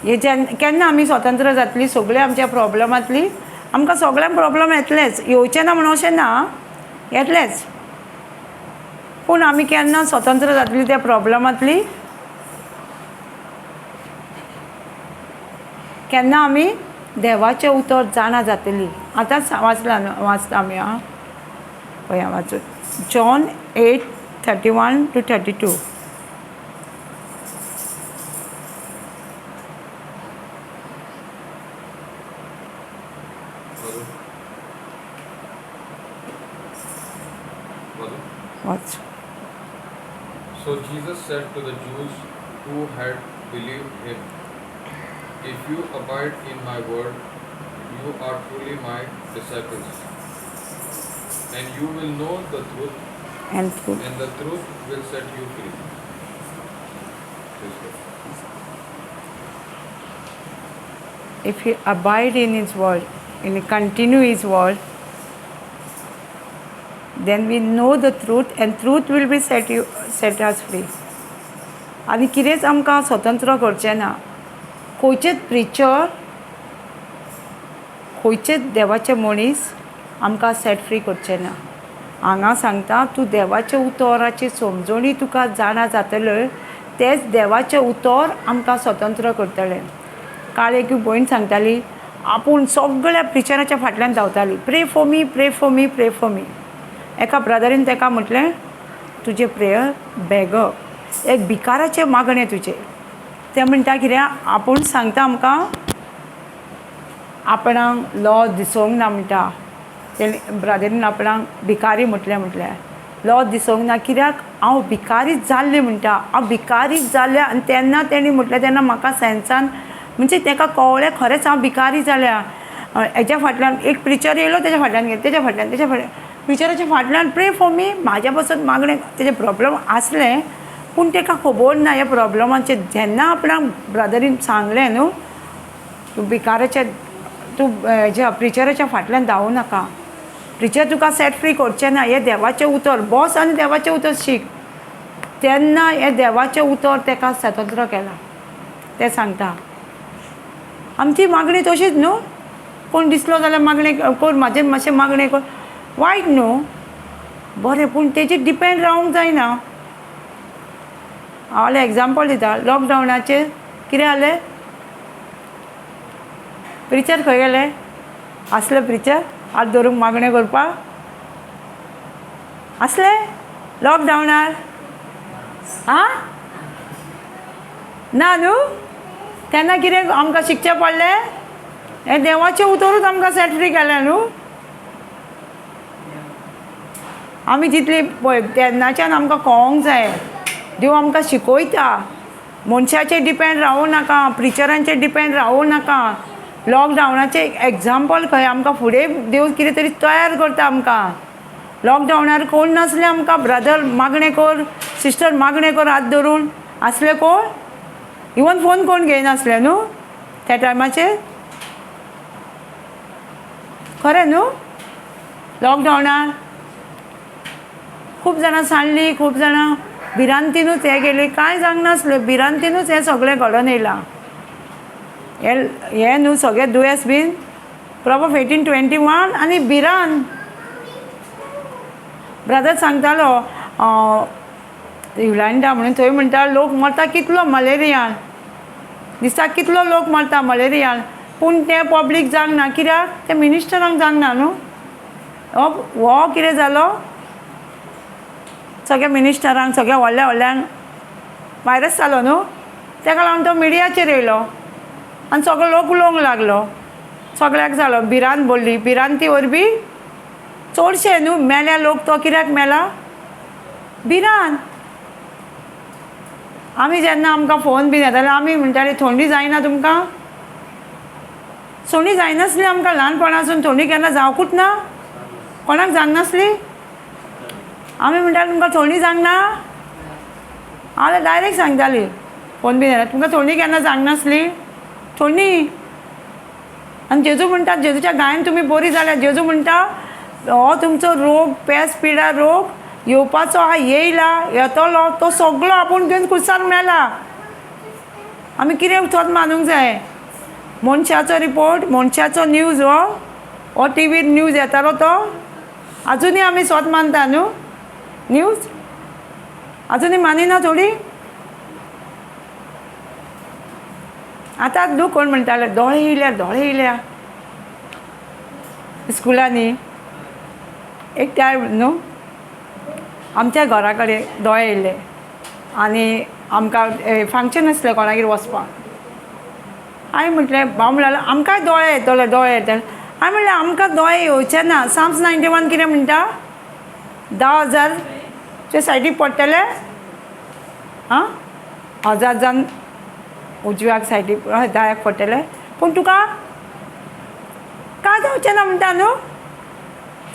हे केन्ना आमी स्वतंत्र जातलीं सगळ्या आमच्या प्रॉब्लमांतलीं. आमकां सगळ्यांक प्रॉब्लम येतलेच, येवचे ना म्हणून अशें ना, येतलेच, पूण आमी केन्ना स्वतंत्र जातलीं त्या प्रॉब्लमांतलीं, केन्ना आमी देवाचें उतर जाणा जातलीं. आतांच वाचता आमी पळया वाचून John 8:31-32. Watch.
So Jesus said to the Jews who had believed him, "If you abide in my word, you are truly my disciples, and you will know the truth,
And truth.
and the truth will set you free."
If you abide in his word, and you continue his word, then we know the truth and truth will be set us free. आनी कितेंच आमकां स्वतंत्र करचें ना. खंयचेच preacher, खंयचेच देवाचे मनीस आमकां सेट फ्री करचें ना. हांगा सांगता तूं देवाच्या उतराची समजणी तुका जाणा जातले, तेच देवाचें उतर आमकां स्वतंत्र करतलें. काल एक भयण सांगताली, आपूण सगळ्या प्रिचराच्या फाटल्यान धांवताली, प्रे फॉर मी, प्रे फॉर मी, प्रे फॉर मी. एका ब्रदरीन ताका म्हटलें, तुजें प्रेयर बेग, एक भिकाराचें मागणें तुजें. तें म्हणटा कितें, आपूण सांगता आमकां आपणाक लॉ दिसूंक ना म्हणटा. तें ब्रदरीन आपणाक भिकारी म्हटलें लॉ दिसूंक ना, कित्याक हांव भिकारीच जाल्लें म्हणटा. हांव भिकारीच जाल्लें. आनी तेन्ना तेणी म्हटलें, तेन्ना म्हाका सेन्सान म्हणजे ताका कळ्ळें खरेंच हांव भिकारी जाल्या. हेज्या फाटल्यान एक प्रिचर येयलो, तेज्या फाटल्यान गेलो, तेज्या फाटल्यान प्रिचराच्या फाटल्यान प्रे फॉर मी, म्हाज्या पासून मागणें. तेजे प्रॉब्लम आसलें पूण ताका खबर ना ह्या प्रॉब्लमाचें. जेन्ना आपणाक ब्रदरीन सांगलें न्हू, तूं भिकाराच्या तूं हेज्या प्रिचराच्या फाटल्यान धांवूं नाका, प्रिचर तुका सेट फ्री करचें ना, हें देवाचें उतर बस आनी देवाचें उतर शीक. तेन्ना हें देवाचें उतर ताका स्वतंत्र केलां. तें सांगता. आमची मागणी तशीच न्हू, कोण दिसलो जाल्यार मागणें कर, म्हाजें मातशें मागणें कर, वायट न्हू, बरें, पूण तेजेर डिपेंड रावंक जायना. हांव एग्जाम्पल दिता. लॉकडावनाचेर कितें जालें, प्रिचर खंय गेले, आसले प्रिचर हात धरून मागणें करपाक आसले लॉकडावनार? ना न्हू. तेन्ना कितें आमकां शिकचें पडलें, हें देवाचें उतरूच आमकां सेट फ्री केलें न्हू. आमी जितली पळय तेन्नाच्यान आमकां कळोंक जाय, देव आमकां शिकयता, मनशाचेर डिपेंड रावूं नाका, प्रिचरांचेर डिपेंड रावूं नाका. लॉकडावनाचें एग्जाम्पल खंय आमकां फुडें देव कितें तरी तयार करता आमकां. लॉकडावनार कोण नासलें आमकां, ब्रदर मागणें कर, सिस्टर मागणें कर हात धरून, आसलें कोण? इवन फोन कोण घेयनासलें न्हू त्या टायमाचेर, खरें न्हू. लॉकडावनार खूब जाणां सांडलीं, खूब जाणां भिरांतीनूच हे गेलीं, कांय जावंक नासलें, भिरांतीनूच हें सगळें घडोवन येयलां. हे न्हू सगळे दुयेंस बीन प्रॉपर 1821 आनी भिरांत. ब्रदर सांगतालो युलांडा म्हणून थंय म्हणटा लोक मरता कितलो मलेरियान, दिसाक कितलो लोक मरता मलेरियान, पूण तें पब्लीक जावंक ना. कित्याक तें मिनिस्टरांक जावंक ना न्हू. हो कितें जालो, सगळ्या मिनिस्टरांक सगळ्या व्हडल्या व्हडल्यांक वायरस जालो न्हू, ताका लागून तो मिडियाचेर येयलो आनी सगळो लोक उलोवंक लागलो. सगळ्याक जालो भिरांत भरली. भिरांती वरवीं चडशे न्हू मेल्या लोक तो कित्याक मेला, भिरांत. आमी जेन्ना आमकां फोन बीन येताले आमी म्हणटालीं थंडी जायना तुमकां, थंडी जायनासली आमकां ल्हानपणासून. थंडी केन्ना जावंकूच ना, कोणाक जावंक नासली. आमी म्हणटालीं तुमकां थंडी जावंक ना, हांव डायरेक्ट सांगताली फोन बीन येता तुमकां थंडी केन्ना जावंक नासली, थंडी. आनी जेजू म्हणटा जेजूच्या गायन तुमी बरी जाल्यार जेजू म्हणटा हो तुमचो रोग पेस पिडा रोग येवपाचो आहा, येयला, येतलो, तो सगळो आपूण घेवन कुसार मेला. आमी कितें थोत मानूंक जाय. मनशाचो रिपोर्ट, मनशाचो न्यूज हो टीव्हीर न्यूज येतालो तो आजुनूय आमी स्वत मानता न्हू न्यूज, आजुनूय मानिना थोडी. आतां न्हू कोण म्हणटाले दोळे येयल्या स्कुलांनी. एक टायम न्हू आमच्या घरा कडेन दोळे येयले आनी आमकां फंक्शन आसलें कोणागेर वचपाक. हांवें म्हटलें भाव म्हणलें आमकांय दोळे येतले हांवें म्हणलें आमकां दोळे येवचे ना. साम्स 91 कितें म्हणटा 10,000चे सायडीक पडटले, 1000 जावन उजव्याक सायडीक 10 पडटले, पूण तुका कांय जावचें ना म्हणटा न्हू.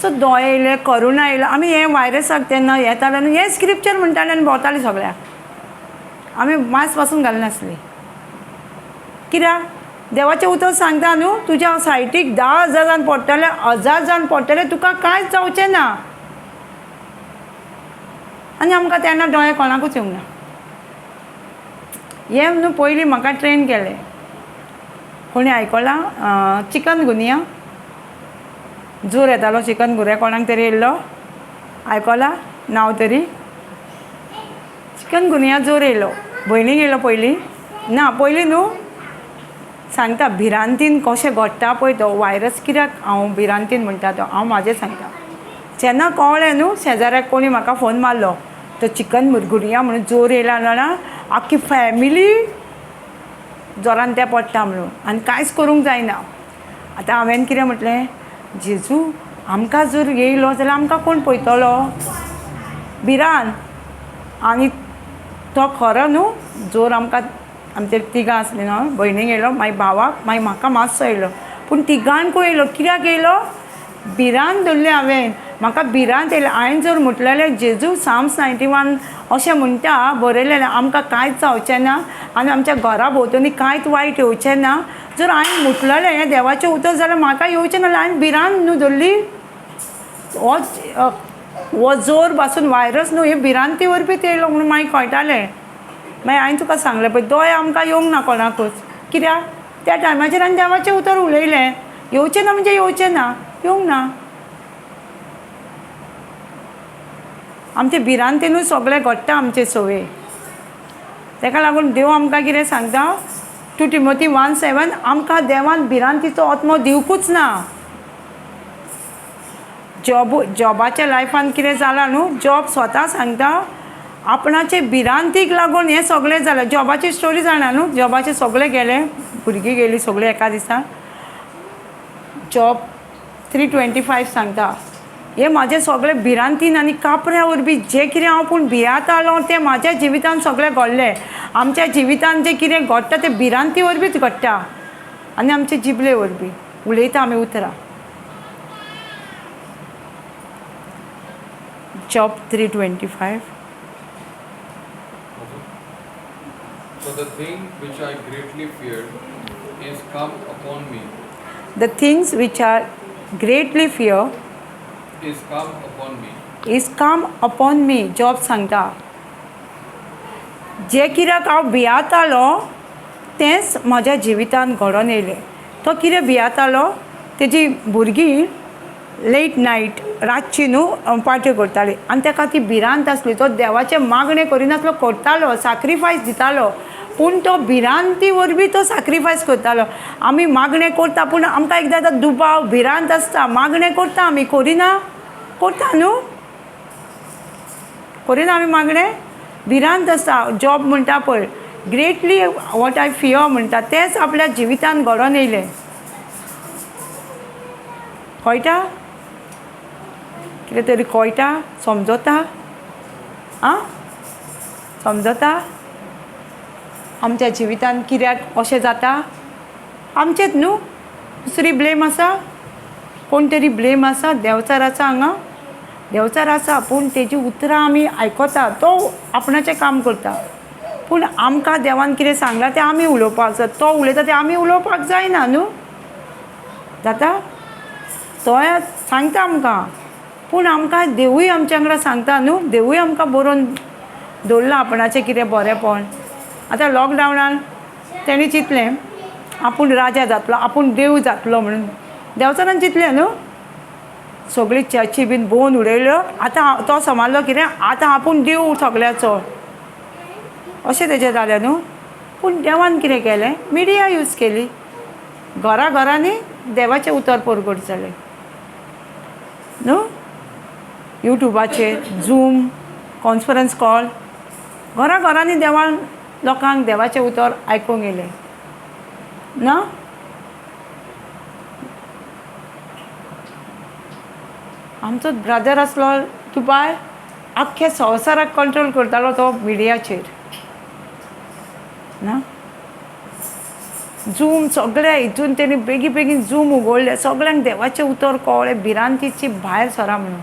सो दोळे येयले, कोरोना येयलो. आमी हें वायरसाक तेन्ना येताले न्हू हें स्क्रिप्चर म्हणटाले आनी भोंवतालीं सगळ्याक. आमी मास्क पासून घालनासलीं. कित्याक देवाचें उतर सांगता न्हू तुज्या सायटीक 10,000 जावन पडटले, 1000 जावन पडटले, तुका कांयच जावचें ना. आनी आमकां तेन्ना दोळे कोणाकूच येवंक ना. हें न्हू पयलीं म्हाका ट्रेन केलें कोणी आयकलां चिकनगुनिया जोर येतालो चिकनगुनिया कोणाक तरी येयल्लो आयकलां नांव तरी चिकनगुनिया जोर येयलो भयणीक येयलो पयलीं ना पयलीं न्हू सांगता भिरांतीन कशें घडटा पळय तो वायरस. कित्याक हांव भिरांतीन म्हणटा तो हांव म्हाजें सांगता. जेन्ना कळ्ळें न्हू शेजाऱ्याक कोणी म्हाका फोन मारलो तो चिकनगुनिया म्हणून जोर येयला जाणा आख्खी फॅमिली जोरान तें पडटा म्हणून आनी कांयच करूंक जायना. आतां हांवें कितें म्हटलें जेजू आमकां जर येयलो जाल्यार आमकां कोण पळयतलो भिरांत. आनी तो खरो न्हू जोर आमकां आमचे तिगां आसलीं न्हू भयणीक येयलो मागीर भावाक मागीर म्हाका मातसो येयलो पूण तिगांकूय येयलो. कित्याक येयलो भिरांत धरलें हांवें म्हाका भिरांत येयलें. हांवें जर म्हटलेलें जेजू साम्स 91 अशें म्हणटा बरयलेलें आमकां कांयच जावचें ना आनी आमच्या घरा भोंवतणी कांयच वायट येवचें ना. जर हांवें म्हटलेलें हें देवाचें उतर जाल्यार म्हाका येवचें ना. हांवें भिरांत न्हू धरली हो जोर पासून वायरस न्हू हे भिरांती वरवीं येयलो म्हणून मागीर कळटालें. मागीर हांवें तुका सांगलें पळय दोळे आमकां येवंक ना कोणाकूच. कित्याक त्या टायमाचेर हांवें देवाचें उतर उलयलें येवचें ना म्हणजे येवचें ना येवंक ना. आमचे भिरांतीनूच सगळें घडटा आमचे सवय. ताका लागून देव आमकां कितें सांगता 2 Timothy 1:7 आमकां देवान भिरांतीचो आत्मो दिवंकूच ना. जॉबाच्या लायफान कितें जालां न्हू जॉब स्वता सांगता आपणाचे भिरांतीक लागून हें सगळें जालें. जॉबाची स्टोरी जाणा न्हू जॉबाचे सगळें गेले भुरगीं गेलीं सगळीं एका दिसा. जॉब 3:25 सांगता हे म्हाजें सगळें भिरांतीन आनी कापऱ्या वरवीं जें कितें हांव पूण भियातालो तें म्हाज्या जिवितान सगळें घडलें. आमच्या जिवितान जें कितें घडटा तें भिरांती वरवींच घडटा आनी आमचे जिबले वरवीं उलयता आमी उतरां. Job 3:25
So the thing which I greatly feared is come upon me.
The things which are greatly fear
Is come upon me.
Is come upon me. Job सांगता जे कित्याक हांव भियातालो तेंच म्हज्या जिवितान घडोवन येयलें. तो कितें भियातालो, तेजी भुरगीं लेट नायट रातची न्हू पार्टी करतालीं आनी ताका ती भिरांत आसली. तो देवाचें मागणें करिनासलो, करतालो, सॅक्रिफायस दितालो, पूण तो भिरांती वरवीं तो सॅक्रिफायस करतालो. आमी मागणें करता पूण आमकां एकदां एकदां दुबाव भिरांत आसता. मागणें करता आमी, करिना, करता न्हू, करिना आमी मागणें, भिरांत आसता. जॉब म्हणटा पळय, ग्रेटली वॉट आय फियर म्हणटा तेंच आपल्या जिवितान घडोवन येयलें. कळटा, कितें तरी कळटा, समजता, आं समजता. आमच्या जिवितान कित्याक अशें जाता, आमचेच न्हू. दुसरी ब्लेम आसा, कोण तरी ब्लेम आसा, देंवचार आसा हांगा, देंवचार आसा, पूण तेजी उतरां आमी आयकता. तो आपणाचें काम करता, पूण आमकां देवान कितें सांगलां तें आमी उलोवपाक जाय. तो उलयता तें आमी उलोवपाक जायना न्हू. जाता, तो सांगता आमकां, पूण आमकां देवूय आमच्या वांगडा सांगता न्हू. देवूय आमकां बरोवन दवरलां आपणाचें कितें बरेंपण. आतां लॉकडावनान तेणी चिंतलें आपूण राजा जातलो, आपूण देव जातलो म्हणून. देंवचारान चिंतलें न्हू, सगळी चर्ची बीन भोंवन उडयल्यो. आतां तो समजलो कितें, आतां आपूण देव सगळ्याचो, अशें तेजें जालें न्हू. पूण देवान कितें केलें, मिडिया यूज केली. घरा घरांनी देवाचें उतर परगट जालें न्हू. युट्यूबाचेर झूम, कॉन्फरन्स कॉल, घरा घरांनी देवान लोकांक देवाचें उतर आयकूंक येयलें ना. आमचो ब्रदर आसलो दुबाय, आख्ख्या संवसाराक कंट्रोल करतालो तो मिडियाचेर ना. झूम सगळ्या हितून तेणी बेगी बेगीन झूम उगडले, सगळ्यांक देवाचें उतर कळ्ळें, भिरांतीची भायर सरा म्हणून.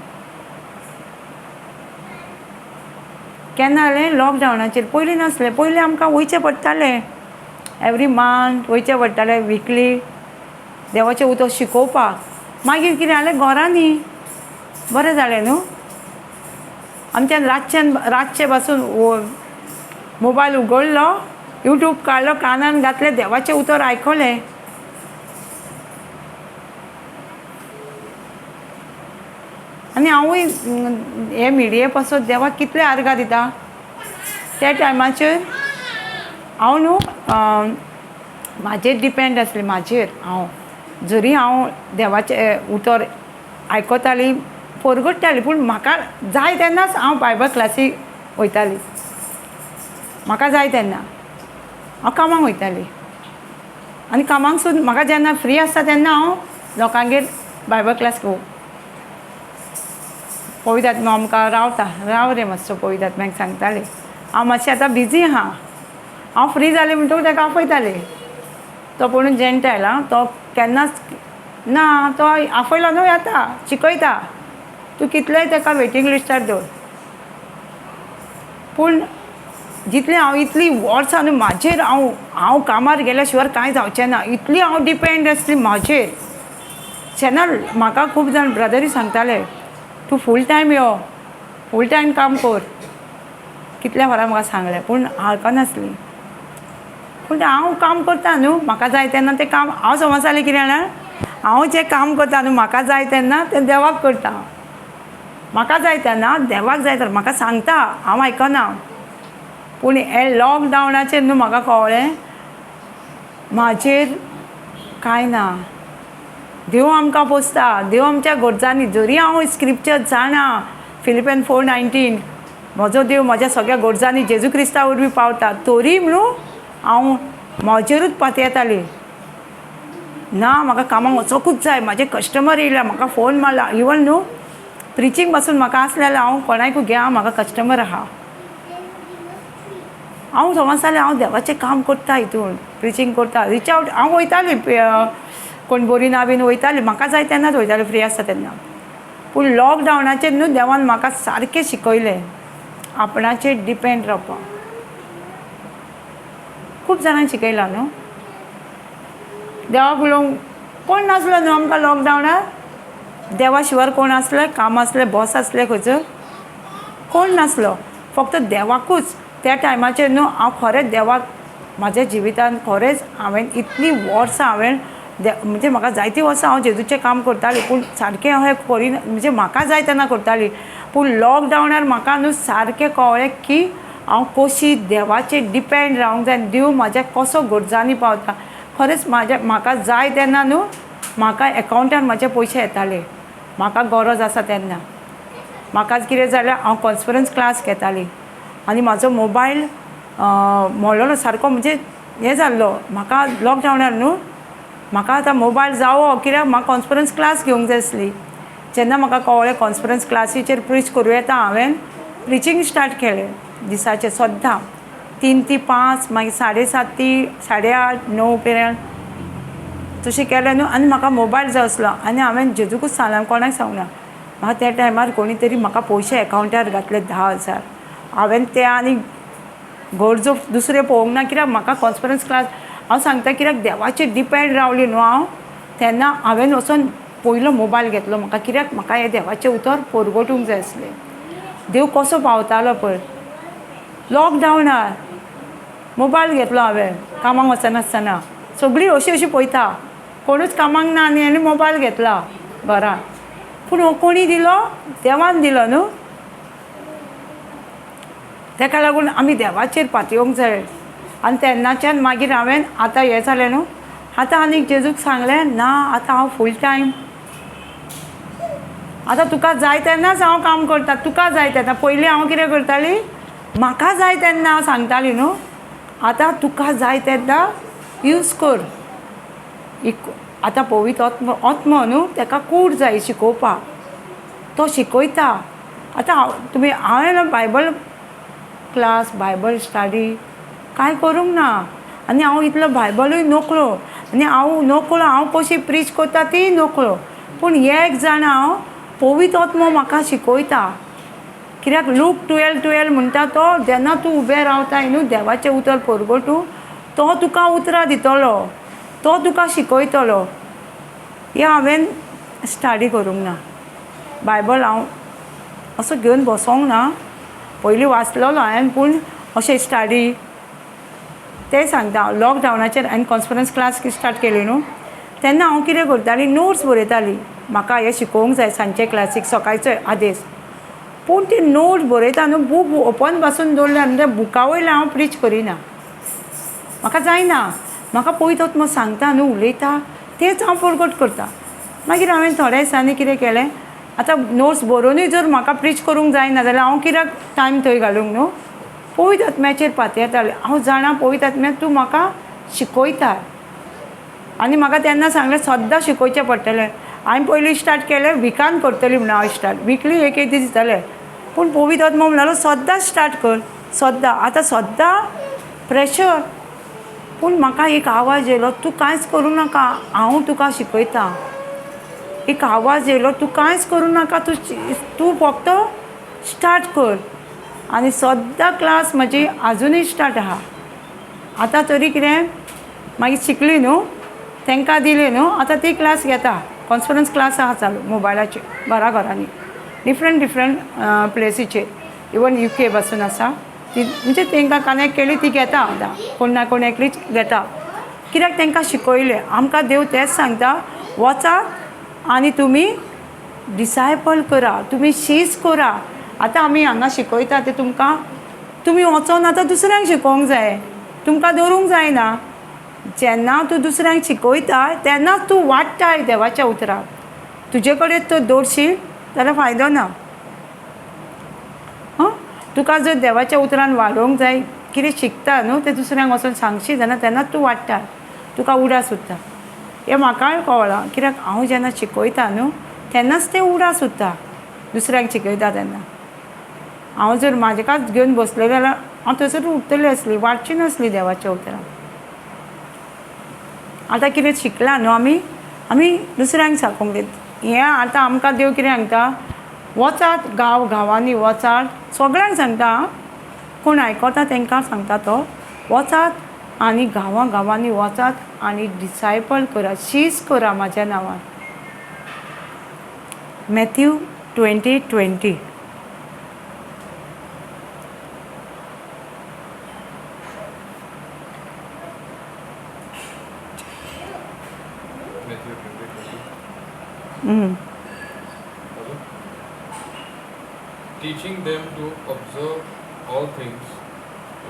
केन्ना जालें, लॉकडावनाचेर. पयलीं नासलें, पयलीं आमकां वयचें पडटालें, एवरी मंथ वयचें पडटालें, विकली देवाचें उतर शिकोवपाक. मागीर कितें जालें, घरांनी बरें जालें न्हू. आमच्यान रातचें पासून मोबायल उगडलो, यूट्यूब काडलो, कानान घातलें, देवाचें उतर आयकलें. आनी हांवूय हे मिडिये पासून देवाक कितले आर्गां दिता. त्या टायमाचेर हांव न्हू म्हाजेर डिपेंड आसलें, म्हाजेर. हांव जरी हांव देवाचें उतर आयकताली, परगडटाली, पूण म्हाका जाय तेन्नाच हांव बायबल क्लासीक वयताली. म्हाका जाय तेन्ना हांव कामाक वयताली, आनी कामाक सुद्दां म्हाका जेन्ना फ्री आसता तेन्ना हांव लोकांगेर बायबल क्लास घेवं. पवित्र आत्मा आमकां रावता, राव रे मातसो, पवित्र आत्म्याक सांगतालें. हांव मातशें आतां बिजी आहा, हांव फ्री जालें म्हणटकूच ताका आपयतालें. तो पूण जेंटायल, तो केन्नाच ना, तो आपयलो न्हू, येता शिकयता, तूं कितलेंय ताका वेटींग लिस्टार दवर. पूण जितलें हांव इतलीं वर्सां न्हू म्हाजेर, हांव कामार गेल्या शिवाय कांय जावचें ना, इतली हांव डिपेंड आसली म्हाजेर. तेन्ना म्हाका खूब जाण ब्रदरी सांगताले, तूं फूल टायम यो, फूल टायम काम कर. कितल्या वरां म्हाका सांगलें, पूण आयकनासली. पूण हांव काम करता न्हू, म्हाका जाय तेन्ना तें काम. हांव समजतालें कितें जाणां, हांव जें काम करता न्हू, म्हाका जाय तेन्ना तें देवाक करता. म्हाका जाय तेन्ना देवाक जाय तर म्हाका सांगता, हांव आयकना. पूण हे लॉकडावनाचेर न्हू म्हाका कळ्ळें, म्हाजेर कांय ना. देव आमकां पोसता, देव आमच्या गरजांनी. जरी हांव स्क्रिप्चर जाणा, फिलिपियन 4:19, म्हजो देव म्हज्या सगळ्या गरजांनी जेजू क्रिस्ता वरवीं पावता, तरी म्हणू हांव म्हजेरूच पातयेताली. ना, म्हाका कामाक वचोंकूच जाय, म्हाजे कस्टमर येयल्या, म्हाका फोन मारला. इवन न्हू प्रिचींग पासून म्हाका आसलें जाल्यार हांव कोणाकूय घे, म्हाका कस्टमर आहा. हांव समजतालें हांव देवाचें काम करता, हितून प्रिचींग करता, रिच आवट हांव वयताली. कोण बरी ना बीन वयताली, म्हाका जाय तेन्नाच वयताली, फ्री आसता तेन्ना. पूण लॉकडावनाचेर न्हू देवान म्हाका सारकें शिकयलें आपणाचेर डिपेंड रावपाक. खूब जाणांक शिकयलां न्हू. देवाक उलोवंक कोण नासलो न्हू आमकां लॉकडावनार. देवा शिवाय कोण असले, काम असले, बॉस असले खंयच कोण नासलो. फक्त देवाकूच त्या टायमाचेर न्हू हांव खरेंच देवाक म्हाज्या जिवितान खरेंच हांवें इतलीं वर्सां म्हणजे म्हाका जायतीं वर्सां हांव जेजूचें काम करतालीं, पूण सारकें हांव हें करिना, म्हणजे म्हाका जाय तेन्ना करतालीं. पूण लॉकडावनार म्हाका न्हू सारकें कळ्ळें की हांव कशी देवाचेर डिपेंड रावंक जाय, देव म्हाज्या कसो गरजांनी पावता. खरेंच म्हाका जाय तेन्ना न्हू म्हाका एकावंटान म्हाजे पयशे येताले, म्हाका गरज आसा तेन्ना. म्हाका कितें जालें, हांव कॉन्फरन्स क्लास घेतालीं आनी म्हाजो मोबायल मोडलेलो सारको, म्हणजे हें जाल्लो म्हाका लॉकडावनार न्हू. म्हाका आतां मोबायल जावो कित्याक म्हाका कॉन्फरन्स क्लास घेवंक जाय आसली. जेन्ना म्हाका कळ्ळें कॉन्फरन्स क्लासीचेर प्रीच करूं येता, हांवें प्रिचींग स्टार्ट केलें दिसाचें सद्दां 3 ते 5, मागीर 7:30 ते 8:30, 9 पर्यंत तशें केलें न्हू. आनी म्हाका मोबायल जाय आसलो आनी हांवें जेजूकूच सांगलें, कोणाक सांगना. म्हाका त्या टायमार कोणी तरी म्हाका पयशे एकावंटार घातले 10,000. हांवें ते आनी गरजो दुसरे पळोवंक ना, कित्याक म्हाका कॉन्फरन्स क्लास हांव सांगता कित्याक देवाचेर डिपेंड रावली न्हू हांव, तेन्ना हांवें वचून पयलो मोबायल घेतलो म्हाका, कित्याक म्हाका हें देवाचें उतर परगटूंक जाय आसलें. देव कसो पावतालो पळय. लॉकडावनार मोबायल घेतलो हांवें कामाक वचनासतना. सगळीं अशीं पळयता, कोणूच कामाक ना आनी आनी मोबायल घेतला घरान. पूण हो कोणी दिलो, देवान दिलो न्हू. ताका लागून आमी देवाचेर पातयेवंक जाय. आनी तेन्नाच्यान मागीर हांवें आतां हें जालें न्हू, आतां आनीक जेजूक सांगलें ना, आतां हांव फूल टायम, आतां तुका जाय तेन्नाच हांव काम करता, तुका जाय तेन्ना. पयलीं हांव कितें करतालीं, म्हाका जाय तेन्ना हांव सांगतालीं न्हू, आतां तुका जाय तेन्ना यूज कर. आतां पवित्र आत्मा न्हू, ताका कूड जाय शिकोवपाक, तो शिकयता. आतां हांवें बायबल क्लास, बायबल स्टडी कांय करूंक ना. आनी हांव इतलो बायबलूय नकळो, आनी हांव कशी प्रीच करता ती नकळो. पूण एक जाण हांव पवित्र आत्मा म्हाका शिकयता. कित्याक लूक 12:12 म्हणटा तो, जेन्ना तूं उबें रावताय न्हू देवाचें उतर परगटूं, तो तुका उतरां दितलो, तो तुका शिकयतलो. हें हांवें स्टडी करूंक ना. बायबल हांव असो घेवन बसोंक ना. पयलीं वाचलेलो हांवें, पूण अशें स्टडी तें सांगता. लॉकडावनाचेर हांवें कॉन्फरन्स क्लास स्टार्ट केली न्हू, तेन्ना हांव कितें करतालीं, नोट्स बरयतालीं. म्हाका हें शिकोवंक जाय सांजचे क्लासीक, सकाळचो आदेश. पूण ती नोट्स बरयता न्हू, बूक ओपन पासून दवरल्यार म्हणजे बुका वयल्यान हांव प्रीच करिना. म्हाका जायना. म्हाका पयत आत्मा सांगता न्हू, उलयता तेंच हांव परगट करता. मागीर हांवें थोड्या दिसांनी कितें केलें, आतां नोट्स बरोवनूय जर म्हाका प्रीच करूंक जायना जाल्यार हांव कित्याक टायम थंय घालूंक न्हू. पवित्र आत्म्याचेर पातयतालें. हांव जाणा पवित्र आत्म्या तूं म्हाका शिकयता. आनी म्हाका तेन्ना सांगलें सद्दां शिकोवचें पडटलें. हांवें पयलीं स्टार्ट केलें विकान करतलीं म्हणून हांव स्टार्ट, विकली एक दीस दितालें. पूण पवित्र आत्मा म्हणलो सद्दां स्टार्ट कर, सद्दां. आतां सद्दां प्रेशर. पूण म्हाका एक आवाज येयलो, तूं कांयच करूं नाका, हांव तुका शिकयता. एक आवाज येयलो, तूं कांयच करूं नाका, तूं फक्त स्टार्ट कर. आनी सद्दां क्लास म्हजी आजुनूय स्टार्ट आहा. आतां तरी कितें मागीर शिकली न्हू, तांकां दिली न्हू, आतां ती क्लास घेता. कॉन्फरन्स क्लास आहा चालू मोबायलाचेर, घराघरांनी डिफरंट प्लेसीचेर. इवन UK पासून आसा ती, म्हणजे तांकां कनेक्ट केली ती घेता. आतां कोण ना कोण एकलीच घेता. कित्याक तांकां शिकयलें. आमकां देव तेंच सांगता, वचात आनी तुमी डिसायपल करा, तुमी शीज करा. आतां आमी हांगा शिकयता ते तुमी वचोन आतां दुसऱ्यांक शिकोवंक जाय, तुमकां दवरूंक जायना. जेन्ना तूं दुसऱ्यांक शिकयता तेन्नाच तूं वाडटाय देवाच्या उतराक. तुजे कडेन तो दवरशील जाल्यार फायदो ना. तुका जर देवाच्या उतरान वाडोवंक जाय, कितें शिकता न्हू तें दुसऱ्यांक वचून सांगशी जाल्यार तेन्नाच तूं वाडटा, तुका उडास उरता. हें म्हाकाय कळ्ळां, कित्याक हांव जेन्ना शिकयता न्हू तेन्नाच तें उडास उरता. दुसऱ्यांक शिकयता तेन्ना हांव जर म्हाजेकाच घेवन बसलें जाल्यार हांव थंयसर उरतली आसली, वाडची नासली देवाच्या उतरान. आतां कितें शिकलां न्हू आमी दुसऱ्यांक सांगूंक जाय. हें आतां आमकां देव कितें सांगता, वचात गांवांनी वचात, सगळ्यांक सांगता. कोण आयकता तांकां सांगता तो, वचात आनी गांवांनी वचात आनी डिसायपल करा, शीज करा म्हाज्या नांवान. Matthew 20:20.
Matthew 20:20.
Mm.
Teaching them to observe all things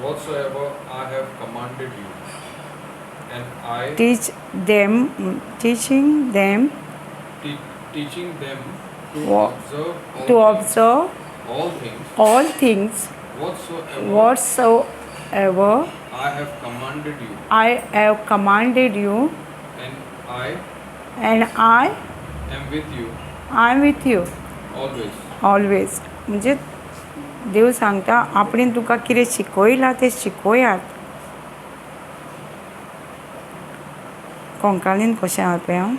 whatsoever I have commanded you. And I
Teaching them
teaching them to
Wha-
observe all
to
things,
observe all things whatsoever
I have commanded you.
I have commanded you,
And
I
I am with you
am with you
always.
Always. म्हणजे देव सांगता आपणें तुका कितें शिकयलां तें शिकोयात. कोंकणीन कशें आहा पळय हांव.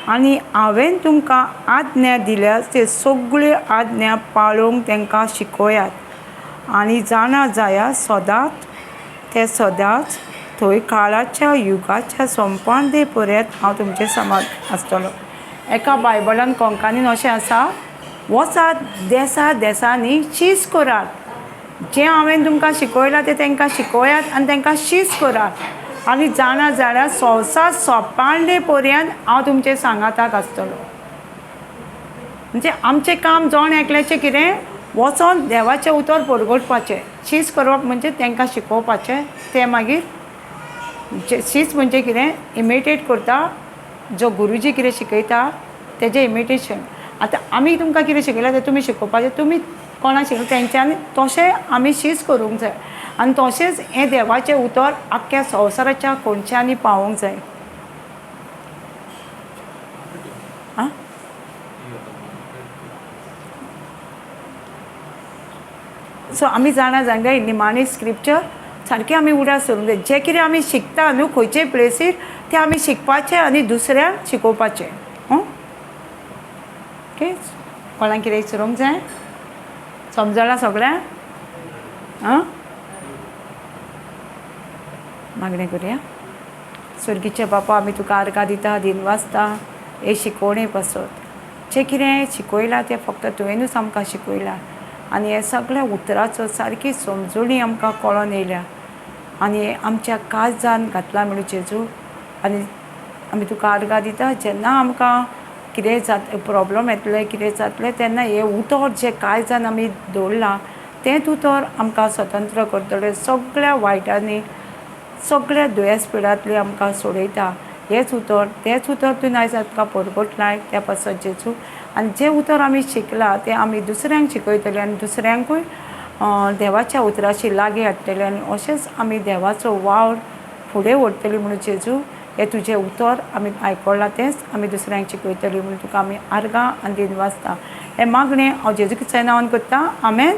आनी हांवें तुमकां आज्ञा दिल्या ते सगळ्यो आज्ञा पाळोवंक तांकां शिकोयात. आनी जाणा जाया सदांच थंय काळाच्या युगाच्या सोंपण पर्यंत हांव तुमचे समाज आसतलो. एका बायबलान कोंकणीन अशें आसा, वचात देसा देसांनी शीस करात. जें हांवें तुमकां शिकयलां तें तांकां शिकोयात आनी तांकां शीस करात. आनी जाणा जाल्यार संवसार सोंपांडे पर्यंत हांव तुमचे सांगाताक आसतलो. म्हणजे आमचें काम जण एकल्याचें कितें, वचोन देवाचें उतर परगटपाचें. शीस करप म्हणजे तांकां शिकोवपाचें. तें मागीर शीस म्हणजे कितें, इमिटेट करता जो गुरुजी कितें शिकयता तेजें इमिटेशन. आतां आमी तुमकां कितें शिकयलां तें तुमी शिकोवपाचें. तुमी कोणाक शिकयलां तेंच्यांनी तशें आमी शीस करूंक जाय. आनी तशेंच हें देवाचें उतर आख्ख्या संवसाराच्या कोणशांनी पावोवंक जाय. आं सो आमी जाणा जाय निमाणी स्क्रिप्चर सारकें आमी उडास करूंक जाय. जें कितें आमी शिकता न्हू खंयचेय प्लेसीर तें आमी शिकपाचें आनी दुसऱ्यांक शिकोवपाचें. ओके, कोणाक कितें विचारूंक जाय? समजलां सगळ्यांक? मागणें करुया. स्वर्गीचे बापा, आमी तुका आर्गां दिता, दिनवासता हे शिकोवणे पासत. जें कितें शिकयलां तें फक्त तुवेंनूच आमकां शिकयलां. आनी हे सगळ्या उतराचो सारकी समजुणी आमकां कळोन येयल्या. आनी हे आमच्या काळजान घातला म्हणून जेजू. आनी आमी तुका आर्गां दिता, जेन्ना आमकां कितें प्रॉब्लम येतले, कितें जातलें तेन्ना हे उतर जें काळजान आमी दवरलां तेंच उतर आमकां स्वतंत्र करतलें. सगळ्या वायटांनी, सगळ्या दुयेंस पिडांतली आमकां सोडयता. तेंच उतर तूं आयज आमकां परगटलां त्या पासत जेजू. आनी जें उतर आमी शिकलां तें आमी दुसऱ्यांक शिकयतलीं आनी दुसऱ्यांकूय देवाच्या उतराची लागीं हाडटलीं. आनी अशेंच आमी देवाचो वावर फुडें व्हरतलीं म्हणून जेजू. हें तुजें उतर आमी आयकलां तेंच आमी दुसऱ्यांक शिकयतलीं म्हणून तुका आमी आर्गां आनी दिनवासता. हें मागणें हांव जेजू क्रिस्ताच्या नांवान करतां. आमेन.